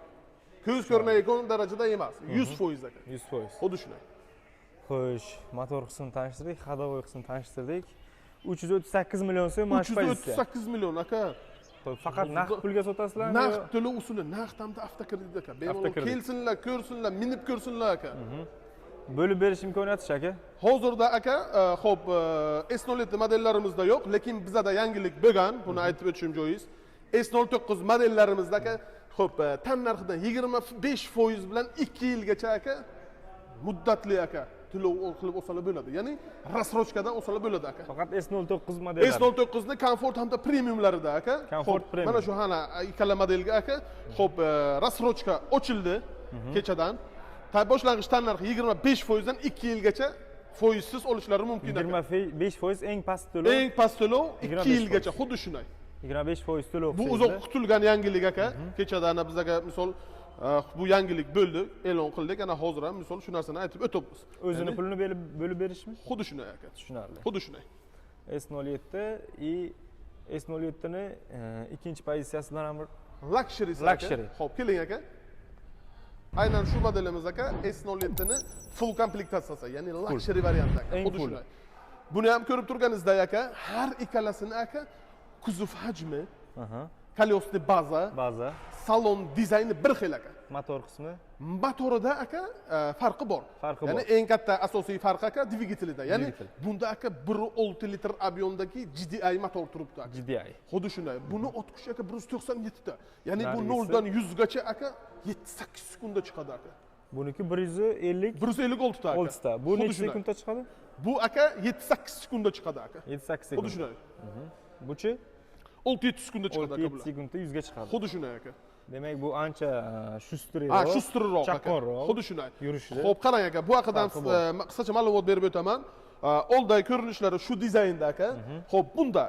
Speaker 2: Ko'z ko'rmaydigan darajada emas, 100% aka.
Speaker 3: 100%.
Speaker 2: Xuddi shunday.
Speaker 3: Xo'sh, motor qismini tanishtirdik, hadavoy qismini tanishtirdik. 338 million so'm mana shu pozitsiya.
Speaker 2: 338 million aka.
Speaker 3: Faqat naqd pulga sotasizlarmi?
Speaker 2: Naqd to'lov usuli, naqd hamda avtokredit aka. Bemalol kelsinlar, ko'rsinlar, minib ko'rsinlar aka.
Speaker 3: Bo'lib berish imkoniyati aka?
Speaker 2: Hozirda aka, xo'p, S07 modellarimizda yo'q, lekin bizda yangilik bo'lgan, buni aytib o'tishim joiz. S09 modellarimizda aka, xo'p, tan narxidan 25% bilan 2 yilgacha aka muddatli aka to'lov qilib olsalar bo'ladi. Ya'ni rassrochkadan olsalar bo'ladi aka.
Speaker 3: Faqat S09 modellari.
Speaker 2: S09 ni komfort hamda premiumlarida aka.
Speaker 3: Komfort premium.
Speaker 2: Mana shu hana ikkala modelga aka, xo'p, rassrochka ochildi kechadan. Boshlang'ich tan narxi 25% dan 2 yilgacha foizsiz olishlari mumkin aka.
Speaker 3: 25% eng past to'lov.
Speaker 2: Eng past to'lov 2
Speaker 3: 25%.
Speaker 2: yilgacha, xuddi shunday.
Speaker 3: 25% to'lov.
Speaker 2: Bu uzoq kutilgan yangilik aka. Kechadan bizga misol bu yangilik bo'ldi, e'lon qildik. Ana hozir ham misol shu narsani aytib o'tamiz.
Speaker 3: O'zini pulini bo'lib berishmi?
Speaker 2: Xuddi shunday aka.
Speaker 3: Tushunarli.
Speaker 2: Xuddi shunday.
Speaker 3: S07 и S07 ni ikkinchi pozitsiyasidan ham
Speaker 2: Luxury.
Speaker 3: Luxury.
Speaker 2: Xo'p, keling aka. Aynan shu modelimiz aka S07 ni full komplektatsiyasi, ya'ni luxury variant aka.
Speaker 3: Eng
Speaker 2: Xuddi
Speaker 3: full.
Speaker 2: shunday. Buni ham ko'rib turganingizda aka, har ikkalasini aka kuzov hajmi, kolesli baza, salon dizayni bir xil aka.
Speaker 3: motor qismi,
Speaker 2: Motorida aka farqi bor. Ya'ni eng katta asosiy farq aka dvigatelida. Ya'ni bunda aka 1.6 litr ob'yomdagi GDI motor turibdi aka.
Speaker 3: GDI.
Speaker 2: Xuddi shunday. Buni otqish aka 197 ta. Ya'ni bu
Speaker 3: Nargisi.
Speaker 2: 0 dan 100 gacha aka 7-8 sekundda chiqadi aka.
Speaker 3: Buniki 150
Speaker 2: 156 ta aka.
Speaker 3: 6 ta. Bu
Speaker 2: Xuddi
Speaker 3: necha
Speaker 2: shunday.
Speaker 3: sekundda chiqadi?
Speaker 2: Bu aka 7-8 sekundda chiqadi aka.
Speaker 3: 7-8 sekund.
Speaker 2: Xuddi shunday.
Speaker 3: Buchi
Speaker 2: 6-7 sekundda chiqadi aka
Speaker 3: 7
Speaker 2: bular.
Speaker 3: sekundda 100 ga chiqadi.
Speaker 2: Xuddi shunday aka.
Speaker 3: Demak, bu ancha shustroq.
Speaker 2: Ha, shustroq aka.
Speaker 3: chaqqonroq.
Speaker 2: Xuddi shunday.
Speaker 3: Yurishida.
Speaker 2: Xo'p, qarang aka, bu haqidan
Speaker 3: Farqi bor.
Speaker 2: qisqacha ma'lumot berib o'taman. Olday ko'rinishlari shu dizaynda aka. Xo'p, bunda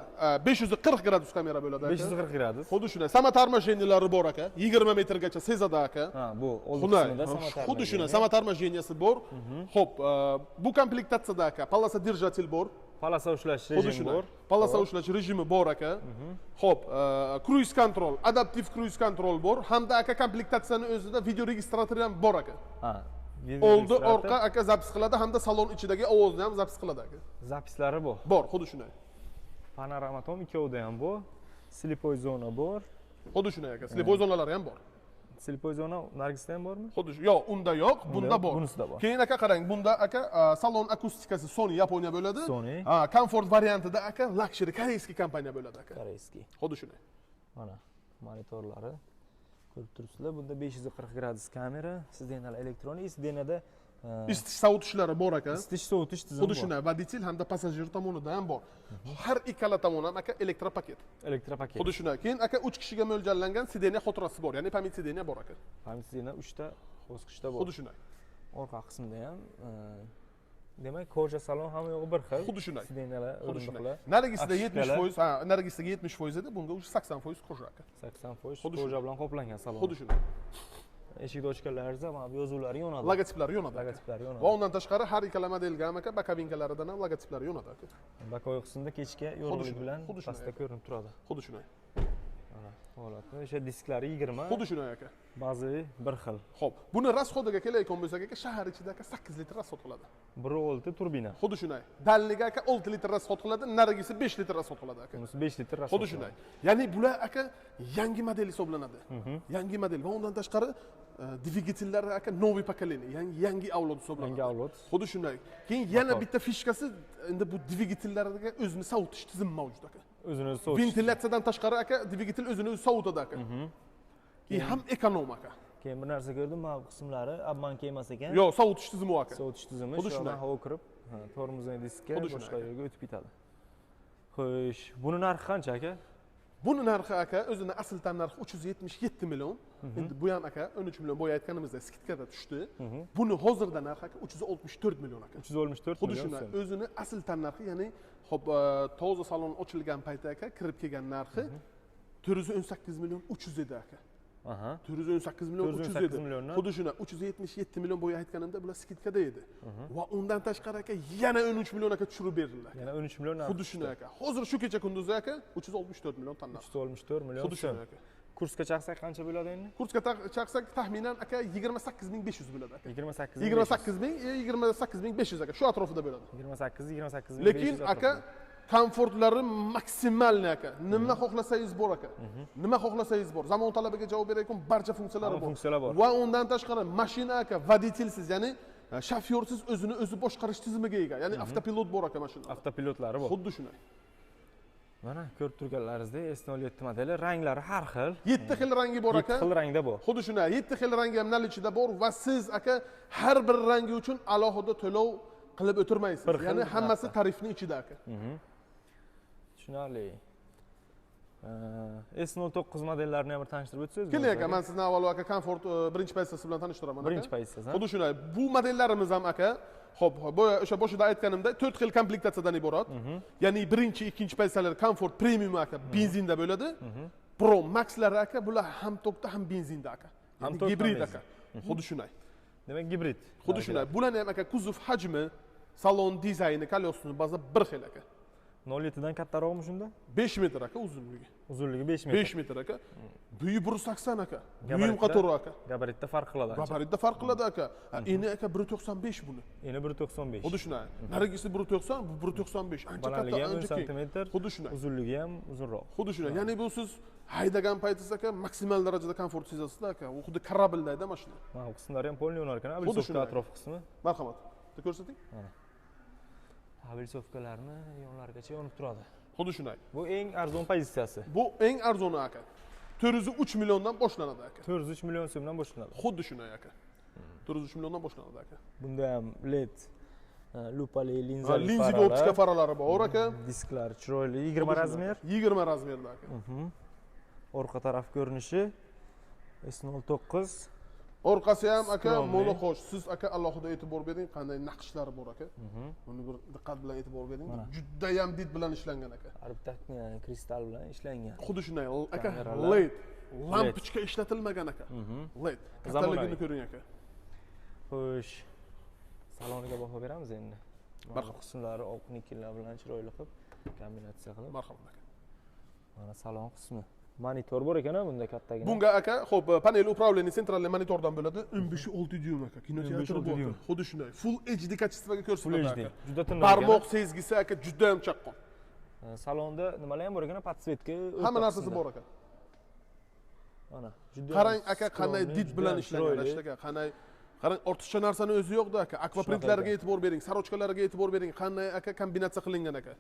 Speaker 2: 540 gradus kamera bo'ladi aka.
Speaker 3: 540 gradus.
Speaker 2: Xuddi shunday. Samat armasheniyalari bor aka. 20 metrgacha sezadi aka.
Speaker 3: Ha, bu old
Speaker 2: Xunay.
Speaker 3: qismida samotar.
Speaker 2: Xuddi shunday. Samat armasheniyasi bor. Xo'p, bu komplektatsiyada aka polasa держатель bor.
Speaker 3: Polasa ushlash
Speaker 2: Xuddi
Speaker 3: rejimi
Speaker 2: shunday.
Speaker 3: bor.
Speaker 2: Polasa ushlash rejimi bor aka. Xo'p, cruise control, adaptive cruise control bor. Hamda aka komplektatsiyaning o'zida video registrator ham bor aka.
Speaker 3: Ha.
Speaker 2: Oldi, orqa aka zapis qiladi hamda salon ichidagi ovozni ham zapis qiladi aka.
Speaker 3: zapislari bor.
Speaker 2: Bor, xuddi shunday.
Speaker 3: Panorama tom ikkovida ham bor. Slipoy zona bor.
Speaker 2: Xuddi shunday aka. Slipoy zonalari ham bor.
Speaker 3: Slipoy zona Nargisda ham bormi?
Speaker 2: Xuddi shu. Yo'q, unda yo'q, bunda bor.
Speaker 3: bunisida bor.
Speaker 2: Keyin aka qarang, bunda aka salon akustikasi Sony Yaponiya bo'ladi.
Speaker 3: Sony.
Speaker 2: Comfort variantida aka luxury koreyskiy kompaniya bo'ladi aka.
Speaker 3: Koreyskiy.
Speaker 2: Xuddi shunday.
Speaker 3: Mana monitorlari ko'rib turibsizlar. Bunda 540 gradus kamera, sidenalar elektronik, sidenada
Speaker 2: Isitish sovutishlari bor aka.
Speaker 3: isitish sovutish tizimi
Speaker 2: Xuddi
Speaker 3: bor.
Speaker 2: shunday, водитель hamda passajir tomonidan ham bor. Har ikkala tomon ham aka elektropaket.
Speaker 3: Elektropaket.
Speaker 2: Xuddi shunday. Keyin aka 3 kishiga mo'ljallangan sideniya xotirasi bor, ya'ni pamit sideniya bor aka.
Speaker 3: Hamsidena 3 ta bosqichda bor.
Speaker 2: Xuddi shunday.
Speaker 3: Orqa qismida ham demak, koja salon hamma yo'g'i bir xil.
Speaker 2: Xuddi shunday.
Speaker 3: Sidenalar,
Speaker 2: Xuddi shunday.
Speaker 3: o'rindiqlar.
Speaker 2: Narigisida
Speaker 3: Aksiykalar.
Speaker 2: 70%, ha, narigisida 70% edi, bunga уже 80% qo'shar aka.
Speaker 3: 80%
Speaker 2: Xuddi
Speaker 3: koja bilan qoplangan salon.
Speaker 2: Xuddi shunday.
Speaker 3: Eshik ochganlarida mana bu yozuvlari yonadi.
Speaker 2: Logotiplari yonadi. aka.
Speaker 3: Logotiplari yonadi.
Speaker 2: Va undan tashqari har ikkala modelga ham aka bokovinkalaridan ham logotiplari yonadi aka.
Speaker 3: Bakoy qismida kechga yorug'lik
Speaker 2: shunday,
Speaker 3: bilan
Speaker 2: xuddi shunday.
Speaker 3: pastda ko'rinib turadi.
Speaker 2: Xuddi shunday.
Speaker 3: Mana holati. O'sha disklari 20,
Speaker 2: Xuddi shunday aka.
Speaker 3: bazaviy bir xil.
Speaker 2: Xo'p, buni rasxodiga kelayotgan bo'lsak aka, shahar ichida aka 8 litr rasxod qiladi.
Speaker 3: 1.6 turbina.
Speaker 2: Xuddi shunday. Dalniga aka 6 litr rasxod qiladi, narigisi 5 litr rasxod qiladi aka.
Speaker 3: Bunisi 5 litr rasxod.
Speaker 2: Xuddi shunday. Ya'ni bular aka yangi model hisoblanadi. Yangi model va undan tashqari dvigatellari aka новый поколение, yangi avlod hisoblanadi.
Speaker 3: Yangi avlod.
Speaker 2: Xuddi shunday. Keyin yana bitta fishkasi, endi bu dvigatellarga o'zini sovutish tizimi mavjud aka.
Speaker 3: O'zini o'zi sovutish.
Speaker 2: Ventilyatsiyadan tashqari aka dvigatel o'zini o'zi sovutadi aka. Keyin ham ekonom aka.
Speaker 3: Keyin bir narsa ko'rdim, mana bu qismlari obmanka emas ekan.
Speaker 2: Yo'q, sovutish tizimi u aka.
Speaker 3: Sovutish tizimi.
Speaker 2: Xuddi
Speaker 3: Shu
Speaker 2: shunday.
Speaker 3: havo kirib, tormozdan diskka
Speaker 2: Xuddi
Speaker 3: boshqa
Speaker 2: shunday.
Speaker 3: yerga o'tib ketadi. Xo'sh, buni narxi qancha aka?
Speaker 2: Buni narxi aka o'zini asl tan narxi 377 million. Endi bu ham aka 13 million boya aytganimizda skidkada tushdi. Buni hozirda narxi aka 364 million aka.
Speaker 3: 364
Speaker 2: Xuddi
Speaker 3: million
Speaker 2: shunday.
Speaker 3: so'm.
Speaker 2: O'zini asl tan narxi, ya'ni hop toza salon ochilgan paytda aka kirib kelgan narxi 418 million 300 edi aka.
Speaker 3: Aha.
Speaker 2: 418 million 300
Speaker 3: 418
Speaker 2: edi.
Speaker 3: milliondan-
Speaker 2: Xuddi shunday 377 million boya aytganimda bular skidkada edi. Va undan tashqari aka yana 13 million aka tushirib berildi.
Speaker 3: Yana 13 million narxi.
Speaker 2: Xuddi shunday aka. Hozir shu kecha kunduzda aka 364 million tan narxi.
Speaker 3: 364 million
Speaker 2: Xuddi
Speaker 3: so'm.
Speaker 2: shunday aka.
Speaker 3: Kursga chaqsak qancha bo'ladi endi?
Speaker 2: Kursga chaqsak taxminan aka 28500 bo'ladi aka.
Speaker 3: 28
Speaker 2: 28500 aka. Shu atrofida bo'ladi.
Speaker 3: 28
Speaker 2: Lekin aka komfortlari maksimalni aka. Nima xohlasangiz bor aka. Nima xohlasangiz bor. Zamon talabiga javob berayotgan barcha funksiyalari
Speaker 3: Hamma
Speaker 2: bor.
Speaker 3: funksiyalar bor.
Speaker 2: Va undan tashqari mashina aka водительsiz, ya'ni shofyorsiz o'zini o'zi boshqarish tizimiga ega. Ya'ni avtopilot bor ekan mashinada.
Speaker 3: Avtopilotlari bor.
Speaker 2: Xuddi shunday.
Speaker 3: Mana ko'rib turganlaringizdek S07 modeli ranglari har xil.
Speaker 2: 7 xil rangi bor
Speaker 3: 7
Speaker 2: ekan.
Speaker 3: xil rangda bor.
Speaker 2: Xuddi shunday 7 xil rangi ham nalichida bor va siz aka har bir rangi uchun alohida to'lov qilib o'tirmaysiz.
Speaker 3: Bir xil
Speaker 2: Ya'ni hammasi
Speaker 3: narsa.
Speaker 2: tarifning ichida aka.
Speaker 3: Tushunarli. S09 modellarini ham bir tanishtirib o'tsangiz.
Speaker 2: Keling aka, men sizni avvalo aka Comfort birinchi pozitsiyasi bilan tanishtiraman aka.
Speaker 3: Birinchi pozitsiyasi.
Speaker 2: Xuddi shunday. Bu modellarimiz ham aka, xo'p, o'sha boshida aytganimda 4 xil komplektatsiyadan iborat. Ya'ni birinchi, ikkinchi pozitsiyalar Comfort Premium aka, benzinda bo'ladi. Pro Max'lar aka, bular ham tokda ham benzinda aka. Ya'ni gibrid aka. Xuddi shunday.
Speaker 3: Demak, gibrid.
Speaker 2: Xuddi shunday. Bularni ham aka kuzov hajmi, salon dizayni, kolyosning baza bir xil aka.
Speaker 3: 07 dan kattaroqmi shunda?
Speaker 2: 5 metr aka uzunligi.
Speaker 3: Uzunligi 5 metr.
Speaker 2: 5 metr aka. Bo'yi 180 aka. Bo'yim qatori aka.
Speaker 3: Gabaritda farq qiladi.
Speaker 2: Gabaritda farq qiladi aka. Eni aka 1.95 buni.
Speaker 3: Eni 1.95.
Speaker 2: Xuddi shunday. Narigisi 1.90, bu 1.95. Ancha
Speaker 3: Balandligi
Speaker 2: katta,
Speaker 3: ham 10
Speaker 2: ancha keng.
Speaker 3: sm.
Speaker 2: Xuddi shunday.
Speaker 3: Uzunligi ham uzunroq.
Speaker 2: Xuddi shunday. Ya'ni bu siz haydagan paytingiz aka maksimal darajada komfort sezasiz aka. U xuddi kорабльdayda mashina.
Speaker 3: Mana bu qismlari ham polni yo'nar ekan.
Speaker 2: Xuddi
Speaker 3: Abelsovka
Speaker 2: shunday.
Speaker 3: atrof qismi.
Speaker 2: Marhamat. Bitta ko'rsating.
Speaker 3: Mana. Abelsovkalarni yonlarigacha yonib turadi.
Speaker 2: Xuddi shunday.
Speaker 3: Bu eng arzon pozitsiyasi.
Speaker 2: Bu eng arzoni aka. 403 milliondan boshlanadi aka.
Speaker 3: 403 million so'mdan boshlanadi.
Speaker 2: Xuddi shunday aka. 403 milliondan boshlanadi aka.
Speaker 3: Bunda ham LED lupali linzali
Speaker 2: Linziga optika faralari bor aka.
Speaker 3: Disklar chiroyli 20 razmer.
Speaker 2: 20 razmerda aka.
Speaker 3: Orqa taraf ko'rinishi S09.
Speaker 2: Orqasi ham aka
Speaker 3: Skromli.
Speaker 2: monoxosh. Siz aka alohida e'tibor bering, qanday naqshlari bor aka. Buni bir diqqat bilan e'tibor bering. Juda ham did bilan ishlangan aka.
Speaker 3: Arbitrakni kristal bilan ishlangan.
Speaker 2: Xuddi shunday aka.
Speaker 3: Kameralar.
Speaker 2: LED. Lampochka ishlatilmagan aka. LED. Kattaligini ko'ring aka.
Speaker 3: Xo'sh. Saloniga baho beramiz endi. Mana
Speaker 2: Marhamat.
Speaker 3: qismlari oq nikellar bilan chiroyli qilib kombinatsiya qilib.
Speaker 2: Marhamat aka.
Speaker 3: Mana salon qismi. Monitor bor ekan bunda kattagina.
Speaker 2: Bunga aka, xo'p, panel управления sentralli monitordan bo'ladi. 15.6 dyum aka. Kinoteatr bor. Xuddi shunday. Full HD kачествоga ko'rsatiladi aka.
Speaker 3: Juda tiniq.
Speaker 2: Barmoq sezgisi aka juda ham chaqqon.
Speaker 3: Salonda nimalar ham bor ekan? Podsvetka.
Speaker 2: Hamma narsasi bor aka.
Speaker 3: Mana, juda
Speaker 2: Qarang aka qanday did bilan ishlangan aka. Qanday qarang ortiqcha narsani o'zi yo'qda aka. Akvaprintlarga e'tibor bering, sarochkalariga e'tibor bering. Qanday aka kombinatsiya qilingan aka.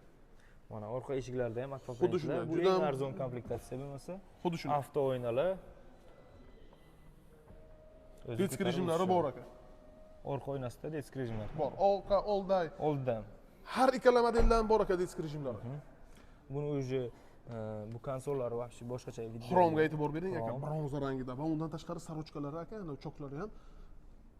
Speaker 3: Mana orqa eshiklarda ham
Speaker 2: Xuddi shunday,
Speaker 3: akvaprintlar. Bu
Speaker 2: juda
Speaker 3: eng
Speaker 2: ham-
Speaker 3: arzon komplektatsiya bo'lmasa,
Speaker 2: Xuddi shunday.
Speaker 3: avto oynalar.
Speaker 2: Disk rejimlari bor aka.
Speaker 3: Orqa oynasida disk rejimlar
Speaker 2: Bor. Orqa, olday.
Speaker 3: oldidan.
Speaker 2: Har ikkala modeldan bor aka disk rejimlari.
Speaker 3: Buni o'zi bu konsollari вообще boshqacha video.
Speaker 2: Xromga e'tibor bering aka,
Speaker 3: Xrom.
Speaker 2: bronza rangida va undan tashqari sarochkalari aka, ana choklari ham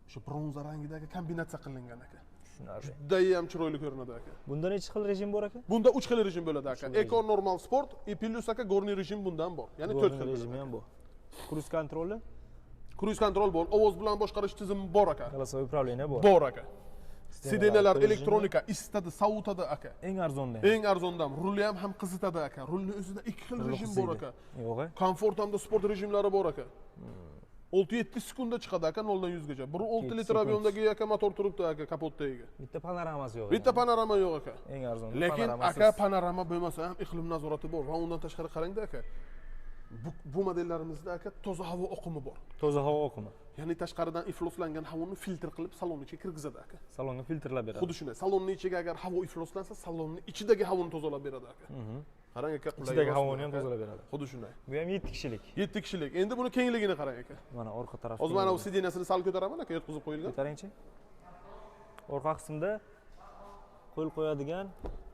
Speaker 2: o'sha bronza rangidagi kombinatsiya qilingan aka.
Speaker 3: Tushunarli.
Speaker 2: Juda ham chiroyli ko'rinadi aka.
Speaker 3: Bunda necha xil rejim bor aka?
Speaker 2: Bunda 3 xil rejim bo'ladi aka. Eco, normal, sport, plus aka gorni rejim bundan bor. Ya'ni 4 xil
Speaker 3: rejimi ham bor. Cruise kontroli,
Speaker 2: Cruise control bor, ovoz bilan boshqarish tizimi bor aka.
Speaker 3: голосовое управление bor.
Speaker 2: Bor aka.
Speaker 3: Sidenalar
Speaker 2: Sidenalar elektronika, isitadi, sovutadi aka.
Speaker 3: Eng arzonda.
Speaker 2: Eng arzondan rulni ham qizitadi aka. Rulni o'zida 2 xil rejim bor aka.
Speaker 3: Yo'q.
Speaker 2: Komfort hamda sport rejimlari bor aka. 6-7 sekundda chiqadi aka 0 dan 100 gacha. Bir 6 litr aviondagi aka motor turibdi aka kapotdagiga.
Speaker 3: Bitta panoramasi yo'q.
Speaker 2: Bitta panorama yo'q aka.
Speaker 3: eng arzon.
Speaker 2: Lekin aka panorama bo'lmasa ham iqlim nazorati bor va undan tashqari qarangda aka. Bu modellarimizda aka toza havo oqimi bor.
Speaker 3: toza havo oqimi.
Speaker 2: Ya'ni tashqaridan ifloslangan havoni filtr qilib salonga ichiga kirgizadi aka.
Speaker 3: Salonga filtrlab beradi.
Speaker 2: Xuddi shunday. Salonning ichiga agar havo ifloslansa, salonning ichidagi havoni tozalab beradi aka. Qarang aka, qulay.
Speaker 3: Ichidagi havoni ham tozalab beradi.
Speaker 2: Xuddi shunday.
Speaker 3: Bu ham 7 kishilik.
Speaker 2: 7 kishilik. Endi buni kengligini qarang aka.
Speaker 3: Mana orqa taraf.
Speaker 2: Hozir mana bu sidenasini sal ko'taraman aka, yotqizib qo'yilgan.
Speaker 3: Ko'taringchi. Orqa qismida qo'l qo'yadigan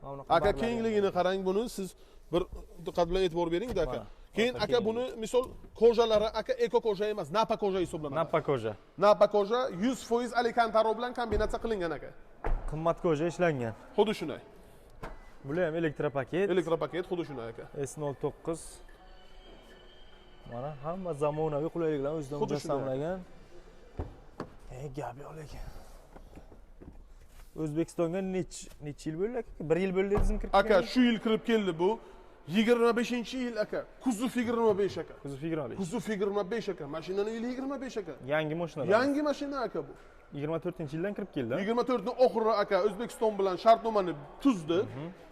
Speaker 3: mana bunaqa
Speaker 2: Aka
Speaker 3: barlar
Speaker 2: kengligini qarang buni siz bir diqqat bilan e'tibor bering-da aka.
Speaker 3: Mana,
Speaker 2: Keyin
Speaker 3: orqa
Speaker 2: aka buni misol kojalari aka eko koja emas, napa koja hisoblanadi.
Speaker 3: Napa koja.
Speaker 2: Napa koja 100% Alicantaro bilan kombinatsiya qilingan aka.
Speaker 3: Qimmat koja ishlangan.
Speaker 2: Xuddi shunday.
Speaker 3: Bular ham elektropaket.
Speaker 2: Elektropaket xuddi shunday aka.
Speaker 3: S09. Mana hamma zamonaviy qulayliklar o'zidan
Speaker 2: Xuddi shunday.
Speaker 3: mujassamlagan. Gap yo'q lekin. O'zbekistonga necha yil bo'ldi aka? 1 yil bo'ldi dedingizmi kirib
Speaker 2: Aka shu yil kirib keldi bu. 25-yil aka. Kuzov 25 aka.
Speaker 3: Kuzov 25.
Speaker 2: Kuzov 25 aka. Mashinaning yili 25 aka.
Speaker 3: Yangi mashinalar.
Speaker 2: Yangi mashina aka bu.
Speaker 3: 24-yildan kirib keldi.
Speaker 2: 24 oxiri aka O'zbekiston bilan shartnomani tuzdi.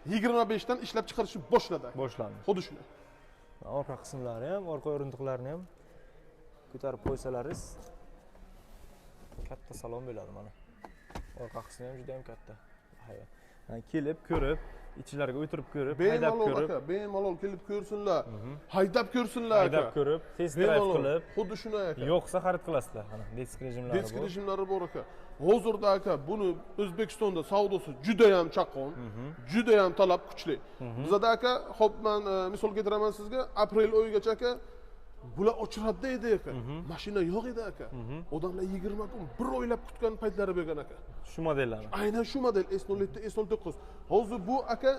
Speaker 2: 25 dan ishlab chiqarishni boshladi.
Speaker 3: Boshlandi.
Speaker 2: Xuddi shunday.
Speaker 3: Orqa qismlari ham, orqa o'rindiqlarni ham ko'tarib qo'ysalaringiz katta salon bo'ladi mana. Orqa qismi ham juda ham katta. Yani kelib, ko'rib, ichilariga o'tirib ko'rib, haydab ko'rib,
Speaker 2: bemalol kelib ko'rsinlar. Haydab ko'rsinlar aka.
Speaker 3: haydab ko'rib, test drive qilib,
Speaker 2: xuddi shunday aka.
Speaker 3: yo'qsa xarid qilasizlar. Mana disk rejimlari
Speaker 2: Disk
Speaker 3: bor.
Speaker 2: rejimlari bor aka. Hozirda aka buni O'zbekistonda savdosi juda ham chaqqon, juda ham talab kuchli. Bizda aka, xo'p men misol keltiraman sizga, aprel oyigacha aka bular ochiradi edi aka. Mashina yo'q edi aka. Odamlar 20 kun bir oylab kutgan paytlari bo'lgan aka.
Speaker 3: Shu modellarni.
Speaker 2: Aynan shu model S07, S09. Hozir bu aka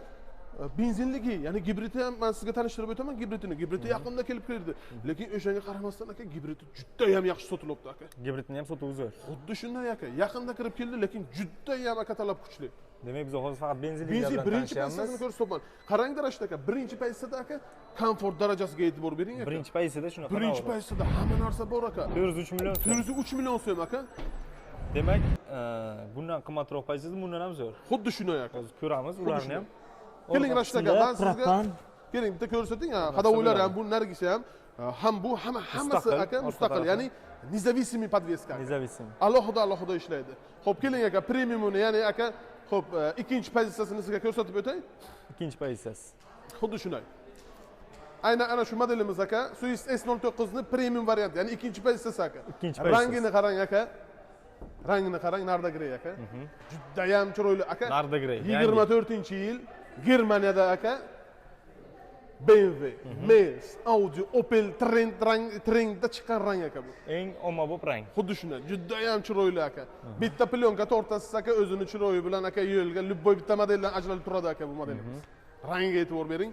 Speaker 2: benzinligi, ya'ni gibridi ham men sizga tanishtirib o'taman gibridini. Gibridi yaqinda kelib keldi. Lekin o'shanga qaramasdan aka gibridi juda ham yaxshi sotilibdi aka.
Speaker 3: Gibridni ham sotuvi zo'r.
Speaker 2: Xuddi shunday aka. Yaqinda kirib keldi, lekin juda ham aka talab kuchli.
Speaker 3: Demak biz hozir faqat benzinli
Speaker 2: Benzin birinchi pozitsiyasini ko'rsatyapman. Qaranglar Rashid aka, birinchi pozitsiyada aka komfort darajasiga e'tibor bering aka.
Speaker 3: Birinchi pozitsiyada shunaqa.
Speaker 2: Birinchi pozitsiyada hamma narsa bor aka.
Speaker 3: 403 million.
Speaker 2: 403 million so'm aka.
Speaker 3: Demak, bundan qimmatroq pozitsiyada bundan ham zo'r.
Speaker 2: Xuddi shunday aka.
Speaker 3: Hozir ko'ramiz ularni ham.
Speaker 2: Keling Rashid aka, men sizga keling bitta ko'rsating. Hadovlar ham, bu nargisi ham bu hammasi aka mustaqil, ya'ni независимый подвеска.
Speaker 3: Независимый.
Speaker 2: Alohida ishlaydi. Xo'p, keling aka, premiumni, ya'ni aka, xo'p, ikkinchi pozitsiyasini sizga ko'rsatib o'tay.
Speaker 3: Ikkinchi pozitsiyasi.
Speaker 2: Xuddi shunday. Aynan ana shu modelimiz aka, Swiss S09 ni premium variant, ya'ni ikkinchi pozitsiyasi aka. Rangini qarang aka. Rangini qarang, narda grey aka. Juda ham chiroyli aka.
Speaker 3: Narda grey.
Speaker 2: 24-yil Germaniyada aka BMW, Mercedes, Audi, Opel trendda chiqqan rang aka bu.
Speaker 3: Eng ommabop rang.
Speaker 2: Xuddi shunday, juda ham chiroyli aka. Bitta plyonka tortasiz aka, o'zini chiroyi bilan aka yo'lga любой bitta modeldan ajralib turadi aka bu modelimiz. Rangiga e'tibor bering.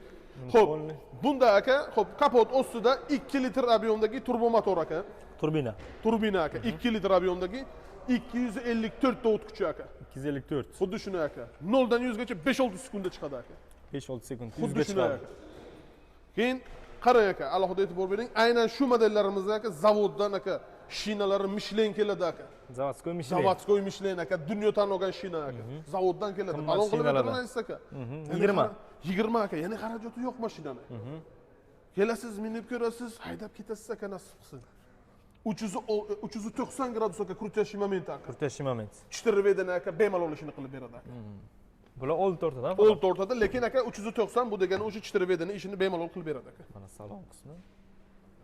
Speaker 2: Xo'p, bunda aka, xo'p, kapot ostida 2 litr объемdagi turbo motor aka.
Speaker 3: Turbina.
Speaker 2: Turbina aka, 2 litr объемdagi 254 ta o't kuchi aka.
Speaker 3: 254.
Speaker 2: Xuddi shunday aka. 0 dan 100 gacha 5-6 sekundda chiqadi aka.
Speaker 3: 5-6 sekund.
Speaker 2: Xuddi shunday aka. Keyin qarang aka, alohida e'tibor bering. Aynan shu modellarimizda aka zavoddan aka shinalari Michelin keladi aka.
Speaker 3: Zavodskoy Michelin.
Speaker 2: Zavodskoy Michelin aka, dunyo tan olgan shina aka. Zavoddan keladi. Balon qilib o'tirmaysiz aka.
Speaker 3: 20.
Speaker 2: 20 aka, ya'ni xarajati yo'q mashinani. Kelasiz, minib ko'rasiz, haydab ketasiz aka, nasib qilsin. 390 gradus aka крутящий момент aka.
Speaker 3: Крутящий момент.
Speaker 2: 4 vedani aka bemalol ishini qilib beradi aka.
Speaker 3: Bular old o'rtada.
Speaker 2: Old o'rtada, lekin aka 390 bu degani o'sha 4 vedani ishini bemalol qilib beradi aka.
Speaker 3: Mana salon qismi.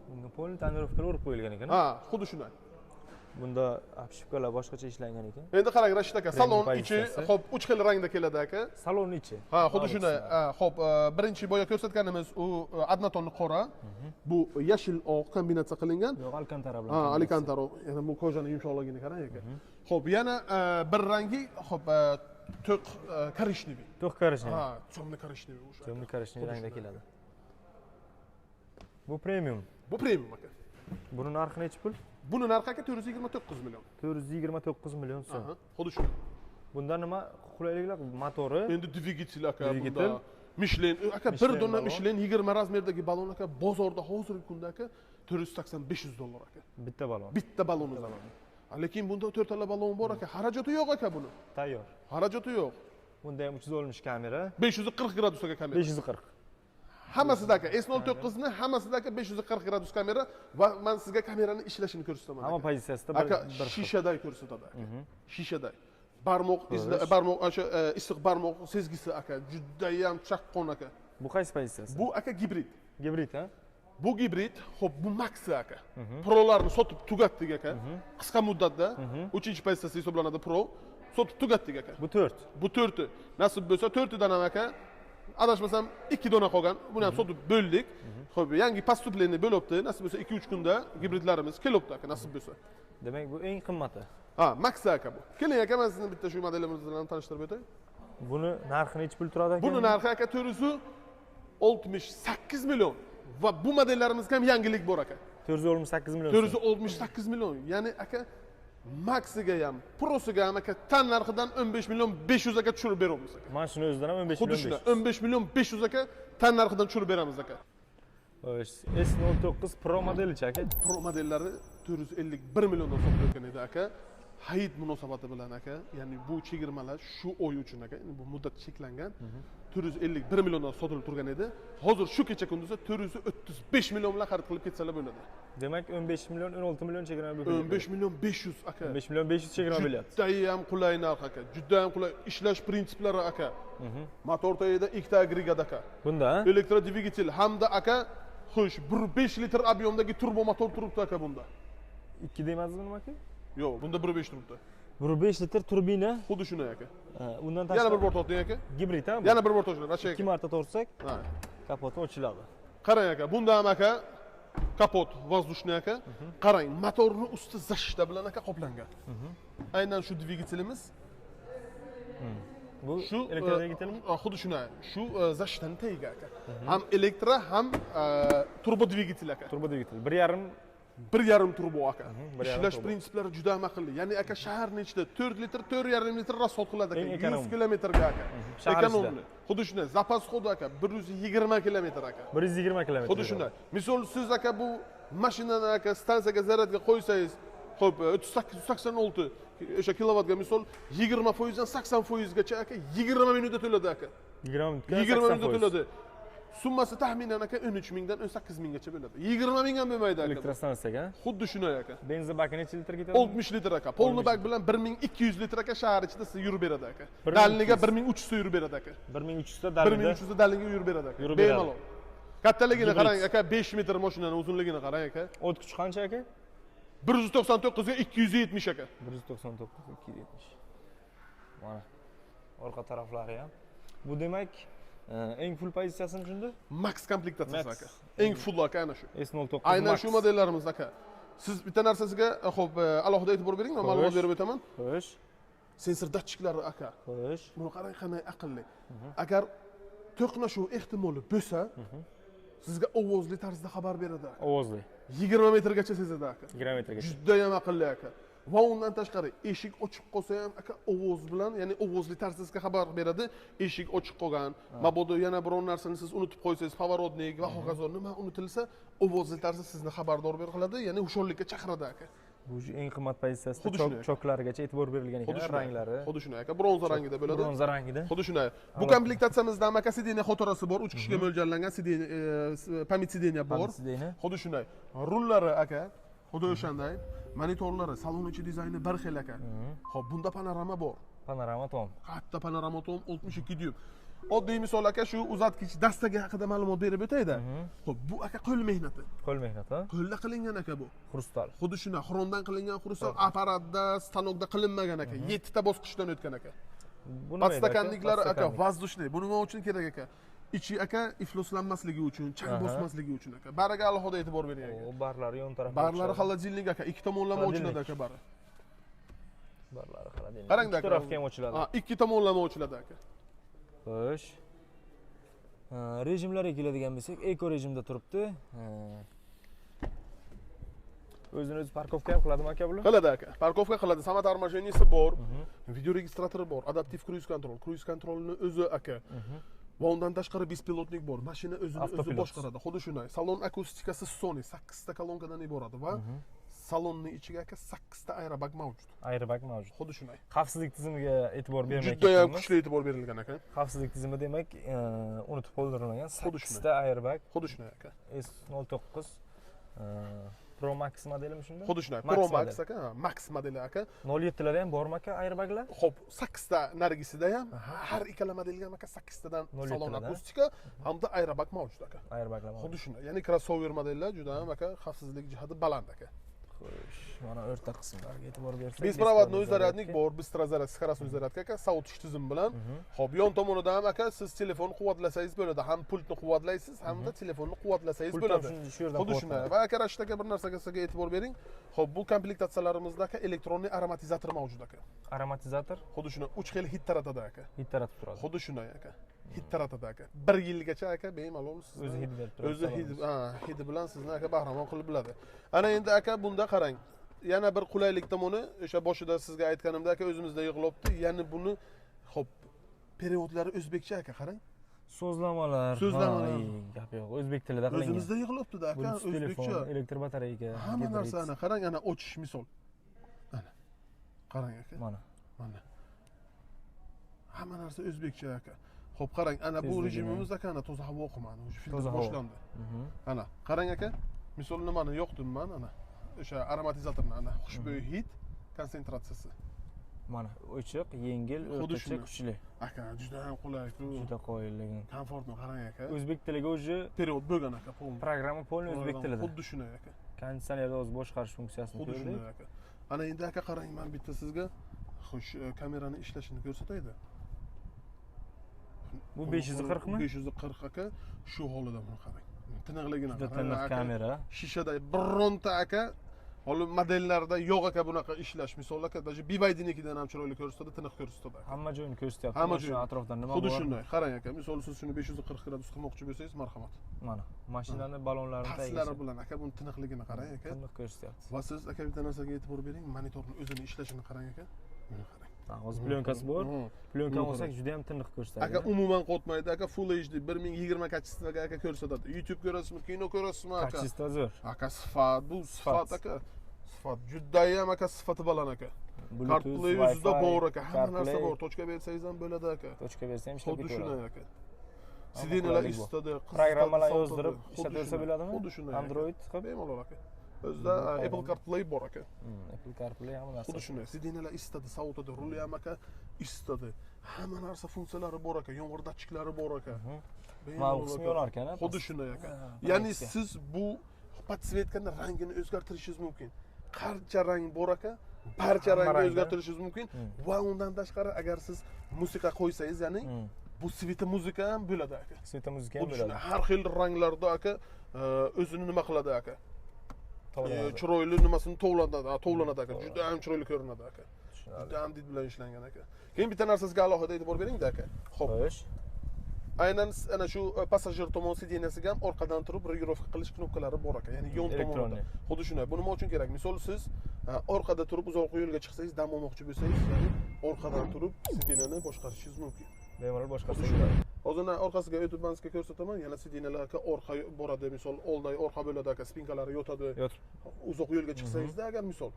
Speaker 3: Bunga polni tonirovkalar urib qo'yilgan ekan.
Speaker 2: Ha, xuddi shunday.
Speaker 3: Bunda obshipkalar boshqacha ishlangan ekan.
Speaker 2: Endi qarang Rashid aka, salon ichi hop 3 xil rangda keladi aka.
Speaker 3: Salon ichi.
Speaker 2: Ha, xuddi shunday. Hop, birinchi boya ko'rsatganimiz u adnatonni qora. Bu yashil oq kombinatsiya qilingan.
Speaker 3: Yo'q, alkantara bilan.
Speaker 2: Ha, alkantara. Yana bu kojani yumshoqligini qarang aka. Hop, yana bir rangi, hop, to'q korishniy.
Speaker 3: To'q korishniy.
Speaker 2: Ha, temniy korishniy o'sha.
Speaker 3: Temniy korishniy rangda keladi. Bu premium.
Speaker 2: Bu premium aka.
Speaker 3: Buni narxi necha pul?
Speaker 2: Buni narxi aka 429 million.
Speaker 3: 429 million so'm.
Speaker 2: Xuddi shunday.
Speaker 3: Bunda nima qulayliklar? Motori.
Speaker 2: Endi dvigatel aka bunda. Michelin aka bir dona Michelin 20 razmerdagi balon aka bozorda hozirgi kunda aka 480-500 dollar aka.
Speaker 3: Bitta balon.
Speaker 2: Bitta balonni zaloni. Lekin bunda 4 tala balon bor aka, xarajati yo'q aka buni.
Speaker 3: Tayyor.
Speaker 2: Xarajati yo'q.
Speaker 3: Bunda ham 370 kamera.
Speaker 2: 540 gradus aka kamera.
Speaker 3: 540.
Speaker 2: Hammasida aka S09 ni hammasida aka 540 gradus kamera va men sizga kamerani ishlashini ko'rsataman.
Speaker 3: Hamma pozitsiyasida
Speaker 2: aka shishaday ko'rsatadi aka. Shishaday. Barmoq o'sha issiq barmoq sezgisi aka juda ham chaqqon aka.
Speaker 3: Bu qaysi pozitsiyasi?
Speaker 2: Bu aka gibrid.
Speaker 3: Gibrid ha?
Speaker 2: Bu gibrid, xo'p, bu Maxi aka. Prolarni sotib tugatdik aka. Qisqa muddatda 3-pozitsiyasi hisoblanadi Pro. Sotib tugatdik aka.
Speaker 3: Bu 4.
Speaker 2: Bu 4. Nasib bo'lsa 4 dan ham aka. Adashmasam 2 dona qolgan. Buni ham sotib bo'ldik. Xo'p, yangi поступление bo'libdi. Nasib bo'lsa 2-3 kunda gibridlarimiz kelibdi aka, nasib bo'lsa.
Speaker 3: Demak, bu eng qimmati.
Speaker 2: Ha, Maxi aka bu. Keling aka, men sizni bitta shu modelimiz bilan tanishtirib o'tay.
Speaker 3: Buni narxi necha pul turadi aka?
Speaker 2: Buni narxi aka 468 million. Va bu modellarimiz ham yangilik bor aka.
Speaker 3: 468 million.
Speaker 2: 468 million. Ya'ni aka Maxiga ham, Prosiga ham aka tan narxidan 15 million 500 aka tushirib beramiz aka.
Speaker 3: Mana shuni o'zidan ham 15
Speaker 2: Xuddi
Speaker 3: million.
Speaker 2: shunday 15 million 500 aka tan narxidan tushirib beramiz aka.
Speaker 3: S09 Pro modelichi aka.
Speaker 2: Pro modellari 451 milliondan sotilayotgan edi aka. hayit munosabati bilan aka, ya'ni bu chegirmalar shu oy uchun aka, ya'ni bu muddat cheklangan. 451 milliondan sotilib turgan edi. Hozir shu kecha kunduzda 435 million bilan xarid qilib ketsalar bo'ladi.
Speaker 3: Demak 15 million 16 million chegirma bo'lyapti.
Speaker 2: 15 million 500 aka.
Speaker 3: 15 million 500 chegirma bo'lyapti.
Speaker 2: Juda ham qulay narx aka. Juda ham qulay ishlash prinsiplari aka. Motor tayida ikkita agregat aka.
Speaker 3: Bunda
Speaker 2: Elektrodvigatel hamda aka, xo'sh, 1.5 litr объемdagi turbo motor turibdi aka bunda.
Speaker 3: 2 deymazmi nima aka?
Speaker 2: Yo'q, bunda 1.5 turibdi.
Speaker 3: 1.5 litr turbina.
Speaker 2: Xuddi shunday aka.
Speaker 3: Undan
Speaker 2: Yana
Speaker 3: tashqari
Speaker 2: bir bor torting aka.
Speaker 3: gibrid ha?
Speaker 2: Yana bir bor torting, Rasha aka.
Speaker 3: 2 marta tortsak,
Speaker 2: Ha.
Speaker 3: kapoti ochiladi.
Speaker 2: Qarang aka, bunda ham aka kapot воздушный aka. Qarang, motorning usti zashta bilan aka qoplangan. Aynan shu dvigatelimiz
Speaker 3: Bu
Speaker 2: shu
Speaker 3: elektrodvigatelmi?
Speaker 2: Xuddi shunday. Shu zashtani tagiga aka. Ham elektro, ham turbo dvigatel aka.
Speaker 3: Turbo dvigatel. 1.5
Speaker 2: 1.5 turbo aka.
Speaker 3: 1.5
Speaker 2: Ishlash
Speaker 3: turbo.
Speaker 2: prinsiplari juda ham aqlli. Ya'ni aka shaharning ichida 4 litr, 4.5 litr rasxod qiladi aka.
Speaker 3: Eng
Speaker 2: 100
Speaker 3: ekonom.
Speaker 2: kilometrga aka.
Speaker 3: Shahar
Speaker 2: Ekonomli. Xuddi shunday. Zapas xodi aka 120 kilometr aka.
Speaker 3: 120 km.
Speaker 2: Xuddi shunday. Misol siz aka bu mashinani aka stansiyaga zaryadga qo'ysangiz, xo'p 386 o'sha kilovatga misol 20% dan 80% gacha aka 20 minutda to'ladi aka.
Speaker 3: 20 minutga
Speaker 2: 20 minutda to'ladi. Summasi taxminan aka 13 mingdan 18 minggacha bo'ladi. 20 ming ham bo'lmaydi aka.
Speaker 3: Elektrostansiyaga.
Speaker 2: Xuddi shunday aka.
Speaker 3: Benzin baki necha litr ketadi?
Speaker 2: 60 litr aka. Polni bak bilan 1200 litr aka shahar ichida siz yurib beradi aka.
Speaker 3: 1200.
Speaker 2: Dalniga 1300 ta yurib beradi aka.
Speaker 3: 1300 ta dalida.
Speaker 2: 1300 ta dalniga yurib beradi aka.
Speaker 3: Yurib beradi.
Speaker 2: Bemalol. Kattaligini
Speaker 3: Hibrid.
Speaker 2: qarang aka, 5 metr mashinani uzunligini qarang aka.
Speaker 3: O't kuchi qancha aka?
Speaker 2: 199 ga 270 aka.
Speaker 3: 199 270. Mana orqa taraflari ham. Bu demak eng full pozitsiyasini shunda?
Speaker 2: Max komplektatsiyasi
Speaker 3: Max.
Speaker 2: aka. Eng full aka ana shu.
Speaker 3: S09
Speaker 2: Aynan
Speaker 3: Max.
Speaker 2: shu modellarimiz aka. Siz bitta narsasiga xo'p alohida e'tibor bering, men ma'lumot berib o'taman.
Speaker 3: Xo'sh.
Speaker 2: Sensor datchiklari aka.
Speaker 3: Xo'sh.
Speaker 2: Buni qarang qanday aqlli. Agar to'qnashuv ehtimoli bo'lsa, sizga ovozli tarzda xabar beradi aka.
Speaker 3: Ovozli.
Speaker 2: 20 metrgacha sezadi aka.
Speaker 3: 20 metrgacha.
Speaker 2: Juda ham aqlli aka. Va undan tashqari eshik ochiq qolsa ham aka ovoz bilan, ya'ni ovozli tarzda sizga xabar beradi. Eshik ochiq qolgan, mabodo yana biror narsani siz unutib qo'ysangiz, pоворотник va hokazo nima unutilsa, ovozli tarzda sizni xabardor beradi, ya'ni hushyorlikka chaqiradi aka.
Speaker 3: Bu eng qimmat pozitsiyasida
Speaker 2: Xuddi shunday.
Speaker 3: choklarigacha e'tibor berilgan ekan, ranglari.
Speaker 2: Xuddi shunday aka, bronza rangida bo'ladi.
Speaker 3: Bronza rangida.
Speaker 2: Xuddi shunday. Bu komplektatsiyamizda aka sideniya xotirasi bor, 3 kishiga mo'ljallangan sideniya, pamit sideniya bor.
Speaker 3: Sideniya.
Speaker 2: Xuddi shunday. Rullari aka, xuddi o'shanday. Monitorlari, salon ichi dizayni bir xil aka. Xo'p, bunda panorama bor.
Speaker 3: Panorama tom.
Speaker 2: Katta panorama tom 62 dyum. Oddiy misol aka shu uzatgich dastaga haqida ma'lumot berib o'taydi. Xo'p, bu aka qo'l mehnati.
Speaker 3: Qo'l mehnati.
Speaker 2: Qo'lda qilingan aka bu.
Speaker 3: Xrustal.
Speaker 2: Xuddi shunday xromdan qilingan xrustal apparatda, stanokda qilinmagan aka. 7 ta bosqichdan o'tgan aka.
Speaker 3: Bu
Speaker 2: Podstakanniklari aka воздушный. Bu nima uchun kerak aka? Ichi aka ifloslanmasligi uchun, chang bosmasligi uchun aka. Bariga alohida e'tibor bering aka.
Speaker 3: O barlari yon tarafga.
Speaker 2: Barlari xolodilnik aka, ikki tomonlama ochiladi aka bari.
Speaker 3: Barlari xolodilnik.
Speaker 2: Qarangda
Speaker 3: Ikki tarafga ham ochiladi.
Speaker 2: Ha, ikki tomonlama ochiladi aka.
Speaker 3: Xo'sh. Rejimlarga keladigan bo'lsak, eko rejimda turibdi. O'zini o'zi parkovka ham qiladimi aka bular?
Speaker 2: Qiladi aka. Parkovka qiladi, samat armajeniyasi bor, video registratori bor, adaptiv cruise control, cruise controlni o'zi aka. Va undan tashqari bespilotnik bor. Mashina o'zini boshqaradi. Xuddi shunday. Salon akustikasi Sony 8 ta kolonkadan iborat va salonning ichiga aka 8 ta aerobag mavjud.
Speaker 3: Aerobag mavjud.
Speaker 2: Xuddi shunday.
Speaker 3: Xavfsizlik tizimiga e'tibor bermay
Speaker 2: Juda ham kuchli e'tibor berilgan aka.
Speaker 3: Xavfsizlik tizimi demak, unutib qoldirilgan
Speaker 2: Xuddi
Speaker 3: 8
Speaker 2: shunday.
Speaker 3: ta airbag.
Speaker 2: Xuddi shunday aka.
Speaker 3: S09 Pro Max modelimi shunda?
Speaker 2: Xuddi shunday.
Speaker 3: Max
Speaker 2: Pro Max
Speaker 3: model.
Speaker 2: aka, Max modeli aka.
Speaker 3: 07 larda ham bormi aka airbaglar?
Speaker 2: Xo'p, 8 ta narigisida ham har ikkala modelga ham aka 8 tadan
Speaker 3: 07
Speaker 2: salon
Speaker 3: tadan.
Speaker 2: akustika hamda aerobag mavjud aka.
Speaker 3: Airbaglar
Speaker 2: Xuddi
Speaker 3: mavjud.
Speaker 2: shunday. Ya'ni crossover modellar juda ham aka xavfsizlik jihati baland aka.
Speaker 3: Xo'sh, mana o'rta qismlarga e'tibor bersak.
Speaker 2: Беспроводной зарядник bor, быстрый заряд, скоростной зарядка aka, sovutish tizimi bilan. Xo'p, yon tomonida ham aka siz telefon quvvatlasangiz bo'ladi. Ham pultni quvvatlaysiz, hamda telefonni quvvatlasangiz bo'ladi.
Speaker 3: Shu yerdan
Speaker 2: Xuddi shunday. Va aka Rashid aka bir narsaga sizga e'tibor bering. Xo'p, bu komplektatsiyalarimizda aka elektronniy aromatizator mavjud aka.
Speaker 3: Aromatizator
Speaker 2: Xuddi shunday 3 xil hid taratadi aka.
Speaker 3: hid taratib turadi.
Speaker 2: Xuddi shunday aka. Hid taratadi aka. 1 yilgacha aka bemalol siz
Speaker 3: O'zi hid berib turadi.
Speaker 2: o'zi hidi bilan sizni aka bahramon qilib biladi. Ana endi aka bunda qarang. Yana bir qulaylik tomoni, o'sha boshida sizga aytganimda aka o'zimizda yig'ilibdi. Ya'ni buni xo'p, periodlari o'zbekcha aka qarang.
Speaker 3: So'zlamalar. Gap yo'q, o'zbek tilida qilingan.
Speaker 2: O'zimizda yig'ilibdi-da aka, o'zbekcha.
Speaker 3: Telefon, elektr batareyka,
Speaker 2: Hamma narsani qarang, ana ochish misol. Ana. Qarang aka.
Speaker 3: Mana.
Speaker 2: Mana. Hamma narsa o'zbekcha aka. Xo'p, qarang, ana bu rejimimiz aka, ana toza havo qilmadi. O'sha filtr boshlandi. Ana, qarang aka. Misol nimani yoqdim men ana. O'sha aromatizatorni ana xushbo'y hid konsentratsiyasi.
Speaker 3: Mana ochiq, yengil, o'rtacha, kuchli.
Speaker 2: Aka, juda ham qulay.
Speaker 3: Juda qoyilligin.
Speaker 2: Komfortni qarang aka.
Speaker 3: O'zbek tiliga уже
Speaker 2: Perevod bo'lgan aka, polni.
Speaker 3: Programma polni o'zbek tilida.
Speaker 2: Xuddi shunday aka.
Speaker 3: Konditsionerni o'zi boshqarish funksiyasini
Speaker 2: Xuddi
Speaker 3: ko'rdik.
Speaker 2: shunday aka. Ana endi aka qarang, men bitta sizga xo'sh kamerani ishlashini ko'rsataydi.
Speaker 3: Bu 540 mi?
Speaker 2: 540 aka, shu holida buni qarang. Tiniqligini
Speaker 3: Juda
Speaker 2: qarang.
Speaker 3: tiniq kamera.
Speaker 2: Shishada bironta aka hali modellarda yo'q aka bunaqa ishlash. Misol aka, даже BYD-nikidan ham chiroyli ko'rsatadi, tiniq ko'rsatadi aka.
Speaker 3: Hamma joyini ko'rsatyapti.
Speaker 2: Hamma
Speaker 3: Mashina
Speaker 2: joyini.
Speaker 3: atrofdan nima
Speaker 2: Xuddi
Speaker 3: bor?
Speaker 2: shunday. Qarang aka, misol siz shuni 540 gradus qilmoqchi bo'lsangiz, marhamat.
Speaker 3: Mana mashinani ballonlarini
Speaker 2: Pastlari bilan aka buni tiniqligini qarang aka.
Speaker 3: tiniq ko'rsatyapti.
Speaker 2: Va siz aka bitta narsaga e'tibor bering, monitorning o'zini ishlashini qarang aka. Buni qarang.
Speaker 3: Hozir plyonkasi bor. Plyonkani olsak juda ham tiniq ko'rsatadi.
Speaker 2: Aka umuman qotmaydi aka, Full HD 1020 kачествоga aka ko'rsatadi. YouTube ko'rasizmi, kino ko'rasizmi aka?
Speaker 3: Kачество zo'r.
Speaker 2: Aka sifat, bu sifat aka. Sifat juda ham aka, sifati baland aka. CarPlay yuzida bor aka, hamma narsa bor. Tochka bersangiz ham bo'ladi aka.
Speaker 3: Tochka bersa ham ishlab
Speaker 2: Xuddi
Speaker 3: ketaveradi.
Speaker 2: shunday aka. Sidinalar istadi,
Speaker 3: Programmalar yozdirib ishlataversa bo'ladimi?
Speaker 2: Xuddi shunday.
Speaker 3: Android qilib
Speaker 2: bemalol aka. O'zida Apple CarPlay bor aka.
Speaker 3: Apple CarPlay hamma narsa.
Speaker 2: Xuddi shunday. Sidinalar istadi, savutadi, ruli ham aka istadi. Hamma narsa funksiyalari bor aka, yomg'ir datchiklari bor aka.
Speaker 3: Mana bu qismi yonar ekan.
Speaker 2: Xuddi shunday aka. Ya'ni siz bu podsvetkani rangini o'zgartirishingiz mumkin. Qancha rang bor aka, barcha rangni o'zgartirishingiz mumkin va undan tashqari agar siz musiqa qo'ysangiz, ya'ni bu sveta muzika ham bo'ladi aka.
Speaker 3: Sveta muzika ham bo'ladi.
Speaker 2: Har xil ranglarda aka o'zini nima qiladi aka? Chiroyli nimasini tovlanadi aka. Juda ham chiroyli ko'rinadi aka. Juda ham did bilan ishlangan aka. Keyin bitta narsasiga alohida e'tibor bering-da aka. Xo'p.
Speaker 3: Xo'sh.
Speaker 2: Aynan ana shu passajir tomon sidinasiga ham orqadan turib regirovka qilish knopkalari bor aka. Ya'ni yon tomonda. Xuddi shunday. Bu nima uchun kerak? Misol siz orqada turib uzoq yo'lga chiqsangiz, dam olmoqchi bo'lsangiz, ya'ni orqadan turib sidinani boshqarishingiz mumkin.
Speaker 3: Bemalol boshqarsa bo'ladi.
Speaker 2: Hozir orqasiga o'tib man sizga ko'rsataman. Yana sidinalar aka orqa boradi, misol olday orqa bo'ladi aka, spinkalari yotadi. Uzoq yo'lga chiqsangizda agar misol.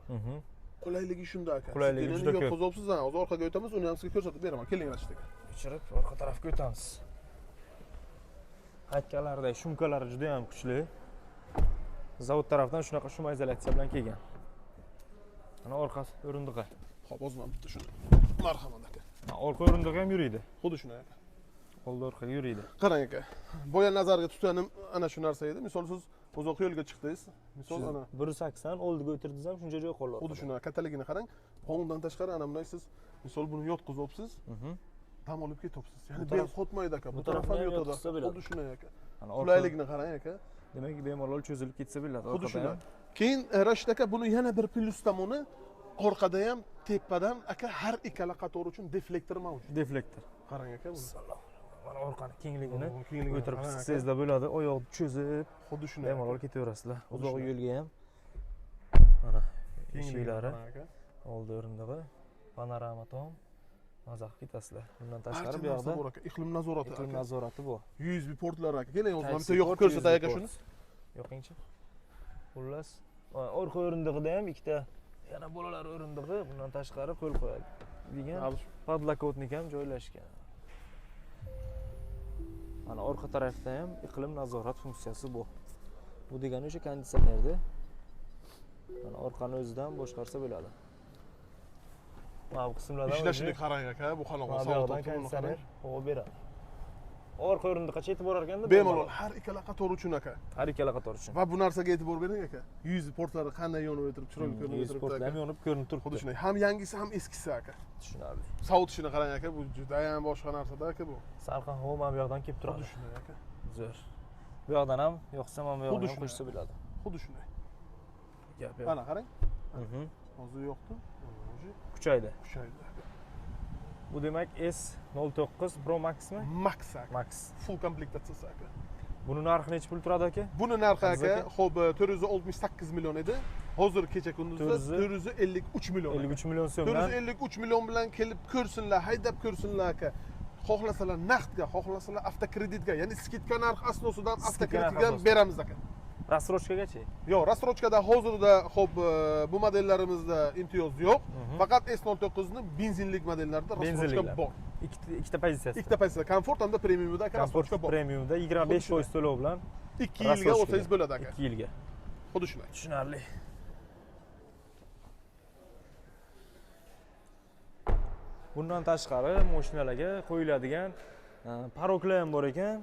Speaker 2: Qulayligi shunda aka.
Speaker 3: Qulayligi juda ko'p.
Speaker 2: Yotqizibsiz, hozir orqaga o'tamiz, uni ham sizga ko'rsatib beraman. Keling rashtaga.
Speaker 3: O'chirib orqa tarafga o'tamiz. Aytganlaridek shumkalari juda ham kuchli. Zavod tarafdan shunaqa shum izolyatsiya bilan kelgan. Mana orqasi o'rindig'i.
Speaker 2: Xo'p, hozir men bitta shuni. Marhamat aka.
Speaker 3: Orqa o'rindig'i ham yuriydi.
Speaker 2: Xuddi shunday aka.
Speaker 3: Qo'lda orqaga yuriydi.
Speaker 2: Qarang aka. Boya nazarga tutganim ana shu narsa edi. Misol siz uzoq yo'lga chiqdingiz. Misol ana
Speaker 3: 180 oldiga o'tirdingiz ham shuncha joy qo'llar.
Speaker 2: Xuddi shunday kattaligini qarang. Undan tashqari ana bunday siz misol buni yotqizibsiz. Dam olib ketyapsiz. Ya'ni bel qotmaydi aka. Bu taraf ham yotadi. Xuddi shunday aka. Qulayligini qarang aka.
Speaker 3: Demak, bemalol cho'zilib ketsa bo'ladi.
Speaker 2: Xuddi shunday. Keyin Rashid aka buni yana bir plyus tomoni orqada ham tepadan aka har ikkala qator uchun deflektor mavjud.
Speaker 3: Deflektor.
Speaker 2: Qarang aka buni.
Speaker 3: Mana orqani kengligini o'tirib chiqsangizda bo'ladi. Oyoqni cho'zib,
Speaker 2: xuddi shunday.
Speaker 3: Bemalol ketaverasizlar. Uzoq yo'lga ham. Mana eshiklari, oldi o'rindig'i, panorama tom. Maza qilib ketasizlar. Bundan tashqari bu yoqda
Speaker 2: iqlim nazorati.
Speaker 3: Iqlim nazorati bor.
Speaker 2: USB portlari aka. Keling, o'zim bitta yoqib ko'rsatay aka shuni.
Speaker 3: Yo'qingchi. Xullas, orqa o'rindig'ida ham ikkita yana bolalar o'rindig'i, bundan tashqari qo'l qo'yadi degan podlokotnik ham joylashgan. Mana orqa tarafda ham iqlim nazorat funksiyasi bor. Bu degani o'sha konditsionerda. Mana orqani o'zidan boshqarsa bo'ladi. Mana bu qismlardan
Speaker 2: ishlashini qarang aka, bu qanaqa
Speaker 3: savdo konditsioner havo beradi. Orqa o'rindiqqa chetib borar ekanda
Speaker 2: bemalol har ikkala qator uchun aka.
Speaker 3: Har ikkala qator uchun.
Speaker 2: Va bu narsaga e'tibor bering aka. USB portlari qanday yonib o'tirib, chiroyli ko'rinib
Speaker 3: o'tiribdi. USB portlari ham yonib ko'rinib turibdi.
Speaker 2: Xuddi shunday. Ham yangisi, ham eskisi aka.
Speaker 3: Tushunarli.
Speaker 2: Sovutishini qarang aka, bu juda ham boshqa narsa-da aka bu.
Speaker 3: Salqin havo mana bu yoqdan kelib turadi.
Speaker 2: Xuddi shunday aka.
Speaker 3: Zo'r. Bu yoqdan ham yoqsa mana bu yoqdan ham qo'shsa bo'ladi.
Speaker 2: Xuddi shunday.
Speaker 3: Gap yo'q.
Speaker 2: Mana qarang. Hozir yo'qdi.
Speaker 3: Kuchaydi.
Speaker 2: Kuchaydi.
Speaker 3: Bu demak S09 Pro Maxmi?
Speaker 2: Max aka.
Speaker 3: Max.
Speaker 2: Full komplektatsiyasi aka.
Speaker 3: Buni narxi necha pul turadi aka?
Speaker 2: Buni narxi aka, xo'p 468 million edi. Hozir kecha kunduzda 453 million.
Speaker 3: 53 million so'mdan.
Speaker 2: 453 million bilan kelib ko'rsinlar, haydab ko'rsinlar aka. Xohlasalar naqdga, xohlasalar avtokreditga, ya'ni skidka narx asnosida ham avtokreditga beramiz aka.
Speaker 3: Rassrochkagachi.
Speaker 2: Yo'q, rassrochkada hozirda xo'p bu modellarimizda imtiyoz yo'q. Faqat S09 ni benzinlik modellarida rassrochka bor.
Speaker 3: Ikkita pozitsiyasi.
Speaker 2: Ikkita pozitsiya, komfort hamda premiumda
Speaker 3: Komfort
Speaker 2: rassrochka bor.
Speaker 3: premiumda 25% to'lov bilan
Speaker 2: 2 yilga olsangiz bo'ladi aka.
Speaker 3: 2 yilga.
Speaker 2: Xuddi shunday.
Speaker 3: Tushunarli. Bundan tashqari mashinalarga qo'yiladigan paroklar ham bor ekan.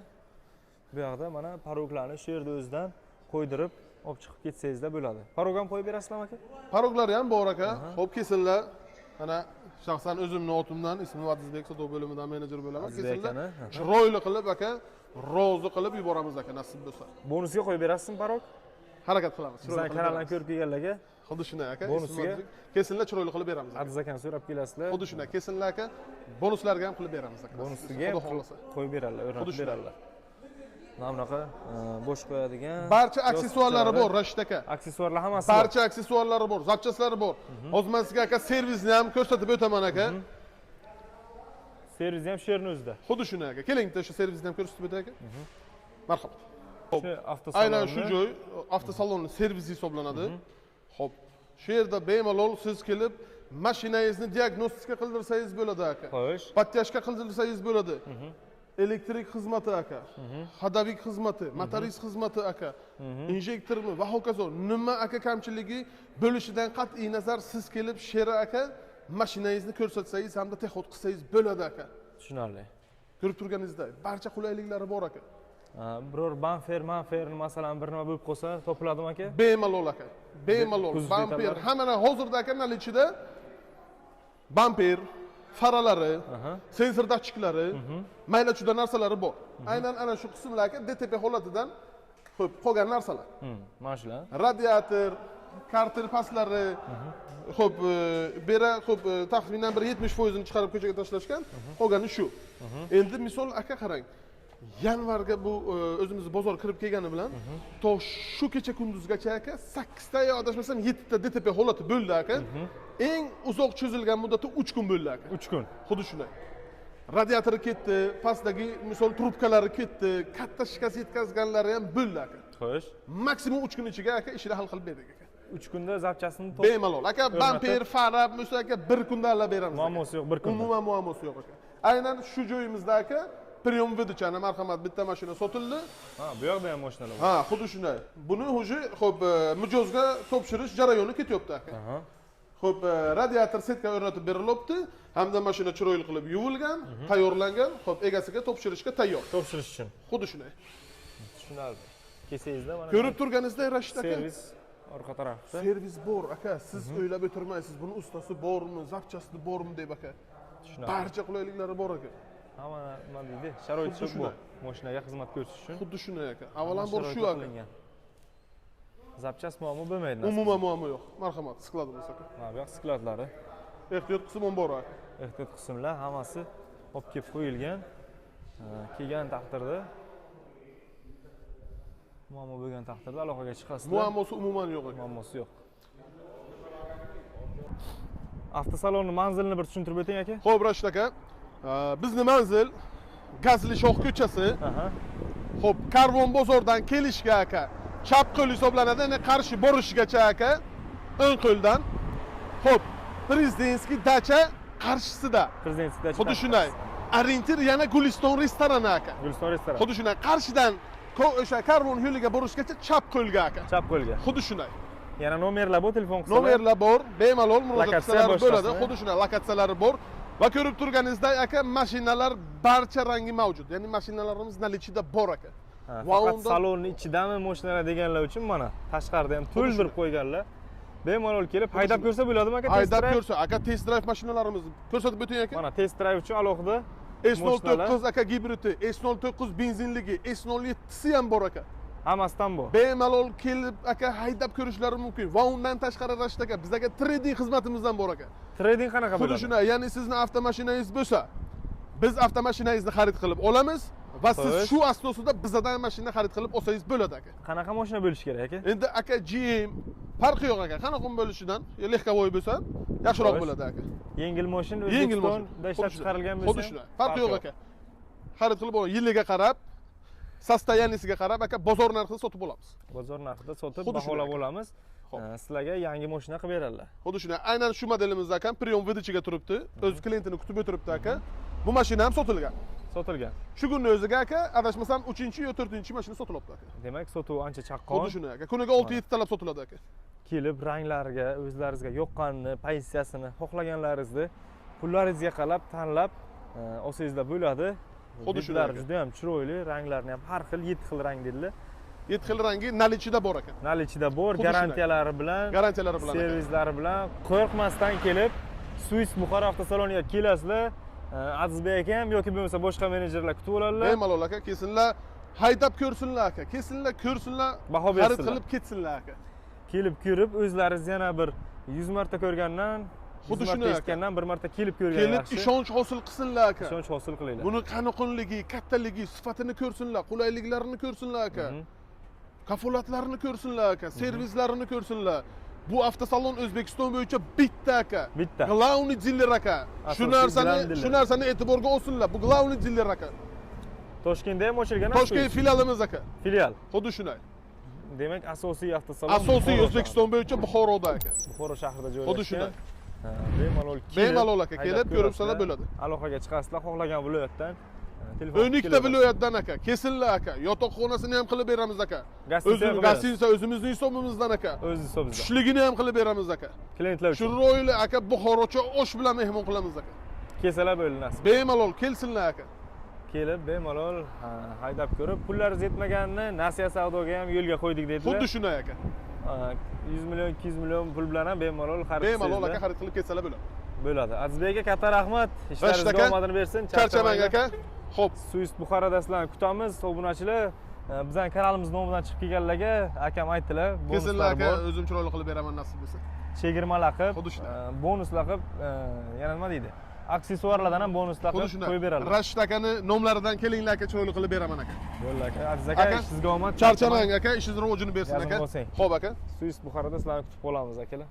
Speaker 3: Bu yoqda mana paroklarni shu yerda o'zidan qo'ydirib olib chiqib ketsangizda bo'ladi. Parok ham qo'yib berasizlarmi aka?
Speaker 2: Paroklari ham bor aka. Xo'p, kesinlar. Mana shaxsan o'zimning otimdan, ismim Azizbek, sotib bo'limidan menejer bo'laman. Kesinlar. Chiroyli qilib aka, rozi qilib yuboramiz aka, nasib bo'lsa.
Speaker 3: Bonusga qo'yib berasizmi parok?
Speaker 2: Harakat qilamiz.
Speaker 3: Sizlar kanaldan ko'rib kelganlarga
Speaker 2: xuddi shunday aka.
Speaker 3: Bonusiga
Speaker 2: kesinlar chiroyli qilib beramiz.
Speaker 3: Aziz akani so'rab kelasizlar.
Speaker 2: Xuddi shunday. Kesinlar aka. Bonuslarga ham qilib beramiz aka.
Speaker 3: Bonusiga qo'yib beradilar, o'rnatib beradilar. Mana bunaqa bo'sh qo'yadigan
Speaker 2: barcha aksessuarlari bor Rashid aka.
Speaker 3: Aksessuarlar hammasi bor.
Speaker 2: Barcha aksessuarlari bor, zapchaslari bor. Hozir men sizga aka servisni ham ko'rsatib o'taman aka.
Speaker 3: Servis ham shu yerning o'zida.
Speaker 2: Xuddi shunday aka. Keling bitta shu servisni ham ko'rsatib o'tay aka. Marhamat.
Speaker 3: Shu avtosalon.
Speaker 2: Aynan shu joy avtosalonning servisi hisoblanadi. Xo'p, shu yerda bemalol siz kelib mashinangizni diagnostika qildirsangiz bo'ladi aka.
Speaker 3: Xo'sh.
Speaker 2: Patyashka qildirsangiz bo'ladi. Elektrik xizmati aka, hadavik xizmati, motorist xizmati aka, injektormi va hokazo nima aka kamchiligi bo'lishidan qat'iy nazar siz kelib Shera aka mashinangizni ko'rsatsangiz hamda texnik qilsangiz bo'ladi aka.
Speaker 3: Tushunarli.
Speaker 2: Ko'rib turganingizdek barcha qulayliklari bor aka.
Speaker 3: Biror bamper masalan bir nima bo'lib qolsa topiladimi aka?
Speaker 2: Bemalol aka. Bemalol bamper hamma hozirda aka nalichida bamper faralari, sensor datchiklari, mayla-chuda narsalari bor. Aynan ana shu qismlarga DTP holatidan xo'p, qolgan narsalar.
Speaker 3: Mana shular.
Speaker 2: Radiator, karter pastlari, xo'p, bera xo'p, taxminan bir 70% ni chiqarib ko'chaga tashlashgan, qolgani shu. Endi misol aka qarang. Yanvarga bu o'zimiz bozor kirib kelgani bilan to shu kecha kunduzgacha aka 8 ta yo adashmasam 7 ta DTP holati bo'ldi aka. Eng uzoq cho'zilgan muddati 3 kun bo'ldi aka.
Speaker 3: 3 kun.
Speaker 2: Xuddi shunday. Radiatori ketdi, pastdagi misol trubkalari ketdi, katta shikast yetkazganlari ham bo'ldi aka.
Speaker 3: Xo'sh.
Speaker 2: Maksimum 3 kun ichiga aka ishni hal qilib berdik aka.
Speaker 3: 3 kunda zapchasini
Speaker 2: bemalol aka, bamper, fara, muso aka 1 kunda hal beramiz.
Speaker 3: Muammosi yo'q, 1 kunda.
Speaker 2: Umuman muammosi yo'q aka. Aynan shu joyimizda aka Premium Vidichani marhamat bitta mashina sotildi.
Speaker 3: Ha, bu yoqda ham mashinalar bor.
Speaker 2: Ha, xuddi shunday. Buni ho'ji xo'p mijozga topshirish jarayoni ketyapti aka. Xo'p, radiator setka o'rnatib berilibdi, hamda mashina chiroyli qilib yuvilgan, tayyorlangan, xo'p, egasiga topshirishga tayyor.
Speaker 3: Topshirish uchun.
Speaker 2: Xuddi shunday.
Speaker 3: Tushunarli. Kelsangizda mana
Speaker 2: ko'rib turganingizdek Rashid aka.
Speaker 3: Servis orqa tarafda.
Speaker 2: Servis bor aka. Siz o'ylab o'tirmaysiz, buni ustasi bormi, zapchasi bormi deb aka.
Speaker 3: Tushunarli.
Speaker 2: Barcha qulayliklari bor aka.
Speaker 3: Hamma nima deydi? Sharoit shu bu. Mashinaga xizmat ko'rsatish uchun.
Speaker 2: Xuddi shunday aka. Avvalambor shu aka.
Speaker 3: Zapchas muammo bo'lmaydi.
Speaker 2: Umuman muammo yo'q. Marhamat, skladimiz aka.
Speaker 3: Ha, bu yoq skladlari.
Speaker 2: Ehtiyot qismi ham bor aka.
Speaker 3: Ehtiyot qismlar hammasi olib kelib qo'yilgan. Kelgan taqdirda muammo bo'lgan taqdirda aloqaga chiqasizlar.
Speaker 2: Muammosi umuman yo'q aka.
Speaker 3: Muammosi yo'q. Avtosalonning manzilini bir tushuntirib o'ting aka.
Speaker 2: Xo'p, Rashid aka. Bizning manzil Gazli shoh ko'chasi. Xo'p, Karvon bozordan kelishga aka. Chap qo'l hisoblanadi, ya'ni qarshi borishgacha aka. O'ng qo'ldan. Xo'p, Prezidentskiy dacha qarshisida.
Speaker 3: Prezidentskiy dacha.
Speaker 2: Xuddi shunday. Orientir yana Guliston restorani aka.
Speaker 3: Guliston restorani.
Speaker 2: Xuddi shunday. Qarshidan o'sha Karvon yo'liga borishgacha chap qo'lga aka.
Speaker 3: Chap qo'lga.
Speaker 2: Xuddi shunday.
Speaker 3: Yana nomerlar bor, telefon qilsalar.
Speaker 2: Nomerlar bor, bemalol murojaat qilsalar bo'ladi.
Speaker 3: boshqasi.
Speaker 2: Xuddi shunday lokatsiyalari bor. Va ko'rib turganingizdek aka, mashinalar barcha rangi mavjud. Ya'ni mashinalarimiz nalichida bor aka.
Speaker 3: Faqat salonning ichidami mashinalar deganlar uchun mana tashqarida ham to'ldirib qo'yganlar. Bemalol kelib haydab ko'rsa bo'ladimi aka?
Speaker 2: Haydab ko'rsa aka, test drive mashinalarimizni ko'rsatib o'ting aka.
Speaker 3: Mana test drive uchun alohida
Speaker 2: S09 aka gibridi, S09 benzinligi, S07si ham bor aka.
Speaker 3: Hammasidan bor.
Speaker 2: Bemalol kelib aka haydab ko'rishlari mumkin. Va undan tashqari Rashid aka, bizga trading xizmatimiz ham bor aka.
Speaker 3: Trading qanaqa bo'ladi?
Speaker 2: Xuddi shunday, ya'ni sizning avtomashinangiz bo'lsa, biz avtomashinangizni xarid qilib olamiz va siz shu asnosida bizdan mashina xarid qilib olsangiz bo'ladi aka.
Speaker 3: Qanaqa mashina bo'lishi kerak aka?
Speaker 2: Endi aka GM farqi yo'q aka. Qanaqa bo'lishidan, lehkavoy bo'lsa, yaxshiroq bo'ladi aka.
Speaker 3: Yengil mashina O'zbekistonda ishlab chiqarilgan bo'lsa,
Speaker 2: xuddi shunday. Farqi yo'q aka. Xarid qilib oling, yiliga qarab, sostoyaniyasiga qarab aka bozor narxida sotib olamiz.
Speaker 3: Bozor narxida sotib
Speaker 2: Xuddi shunday
Speaker 3: baholab
Speaker 2: aka.
Speaker 3: olamiz.
Speaker 2: Xo'p.
Speaker 3: Sizlarga yangi mashina qilib beradilar.
Speaker 2: Xuddi shunday. Aynan shu modelimizda aka priyon VDChga turibdi. O'z klientini kutib o'tiribdi aka. Bu mashina ham sotilgan.
Speaker 3: Sotilgan.
Speaker 2: Shu kunning o'ziga aka, adashmasam 3-chi yo 4-chi mashina sotilibdi aka.
Speaker 3: Demak, sotuv ancha chaqqon.
Speaker 2: Xuddi shunday aka. Kuniga 6-7 talab sotiladi aka.
Speaker 3: Kelib ranglariga, o'zlaringizga yoqqanini, pozitsiyasini, xohlaganlaringizni pullaringizga qarab tanlab olsangizlar bo'ladi.
Speaker 2: Xuddi shunday aka.
Speaker 3: Juda ham chiroyli, ranglarni ham har xil, 7 xil rang dedilar.
Speaker 2: 7 xil rangi nalichida bor ekan.
Speaker 3: Nalichida bor,
Speaker 2: Xuddi shunday.
Speaker 3: garantiyalari bilan,
Speaker 2: Garantiyalari bilan aka.
Speaker 3: servislari bilan qo'rqmasdan kelib, Swiss Buxoro avtosaloniga kelasizlar. Azizbek aka ham yoki bo'lmasa boshqa menejerlar kutib oladilar.
Speaker 2: Bemalol aka, kelsinlar, haydab ko'rsinlar aka. Kelsinlar, ko'rsinlar,
Speaker 3: Baho
Speaker 2: xarid
Speaker 3: bersinlar.
Speaker 2: qilib ketsinlar aka.
Speaker 3: Kelib ko'rib, o'zlaringiz yana bir 100 marta ko'rgandan,
Speaker 2: Xuddi
Speaker 3: 100 marta
Speaker 2: shunday aka.
Speaker 3: eshitgandan bir marta kelib ko'rgan
Speaker 2: Kelib
Speaker 3: yaxshi.
Speaker 2: ishonch hosil qilsinlar aka.
Speaker 3: Ishonch hosil qilinglar.
Speaker 2: Buni qanaqanligi, kattaligi, sifatini ko'rsinlar, qulayliklarini ko'rsinlar aka. Kafolatlarini ko'rsinlar aka, servislarini ko'rsinlar. Bu avtosalon O'zbekiston bo'yicha bitta aka.
Speaker 3: Bitta.
Speaker 2: Главный dealer aka. Shu
Speaker 3: Asosiy grand dealer.
Speaker 2: narsani e'tiborga olsinlar. Bu главный dealer aka.
Speaker 3: Toshkentda ham ochilgan
Speaker 2: Toshkent filialimiz aka.
Speaker 3: filial.
Speaker 2: Xuddi shunday.
Speaker 3: Demak, asosiy avtosalon
Speaker 2: Asosiy
Speaker 3: Buxoro
Speaker 2: O'zbekiston bo'yicha Buxoroda aka.
Speaker 3: shahri. Buxoro shahrida joylashgan.
Speaker 2: Xuddi shunday.
Speaker 3: Bemalol
Speaker 2: Bemalol aka,
Speaker 3: haydab
Speaker 2: kelib ko'ribsalar
Speaker 3: ko'rasizlar.
Speaker 2: bo'ladi.
Speaker 3: Aloqaga chiqasizlar xohlagan viloyatdan. Telefon
Speaker 2: 12 ta viloyatdan aka. Kesinlar aka. Yotoqxonasini ham qilib beramiz aka.
Speaker 3: Gastinitsiya qilib berasiz.
Speaker 2: Gastinitsiya o'zimizning hisobimizdan aka.
Speaker 3: O'z hisobingizda.
Speaker 2: Tushligini ham qilib beramiz aka.
Speaker 3: Klientlar uchun
Speaker 2: Chiroyli aka Buxorocha osh bilan mehmon qilamiz aka.
Speaker 3: kelsalar bo'ldi nasib.
Speaker 2: Bemalol kelsinlar aka.
Speaker 3: Kelib bemalol haydab ko'rib, pullaringiz yetmaganini nasiya savdoga ham yo'lga qo'ydik dedilar.
Speaker 2: Xuddi shunday aka.
Speaker 3: 100 million, 200 million pul bilan ham bemalol xarid
Speaker 2: Bemalol aka xarid qilib ketsalar bo'ladi.
Speaker 3: bo'ladi. Azizbek aka, katta rahmat. Ishlaringizga
Speaker 2: aka.
Speaker 3: omadini bersin.
Speaker 2: Charchamang aka. Xo'p.
Speaker 3: Swiss Buxoroda sizlarni kutamiz. Obunachilar, bizning kanalimiz nomidan chiqib kelganlarga akam aytdilar,
Speaker 2: Kelsinlar
Speaker 3: bonuslar
Speaker 2: aka,
Speaker 3: bor.
Speaker 2: o'zim chiroyli qilib beraman nasib bo'lsa.
Speaker 3: Chegirmalar qilib,
Speaker 2: Xuddi shunday.
Speaker 3: bonuslar qilib, yana nima deydi? Aksessuarlardan ham bonuslar
Speaker 2: Xuddi
Speaker 3: qilib
Speaker 2: shunday.
Speaker 3: qo'yib beradilar.
Speaker 2: Rashid akani nomlaridan kelinglar aka, chiroyli qilib beraman aka.
Speaker 3: Bo'ldi aka. Aziz aka,
Speaker 2: Aka,
Speaker 3: ishingizga omad.
Speaker 2: Charchamang aka, ishingiz rivojini bersin
Speaker 3: Yazing
Speaker 2: aka.
Speaker 3: bo'lsang.
Speaker 2: Xo'p aka.
Speaker 3: Swiss Buxoroda sizlarni kutib qolamiz akalar.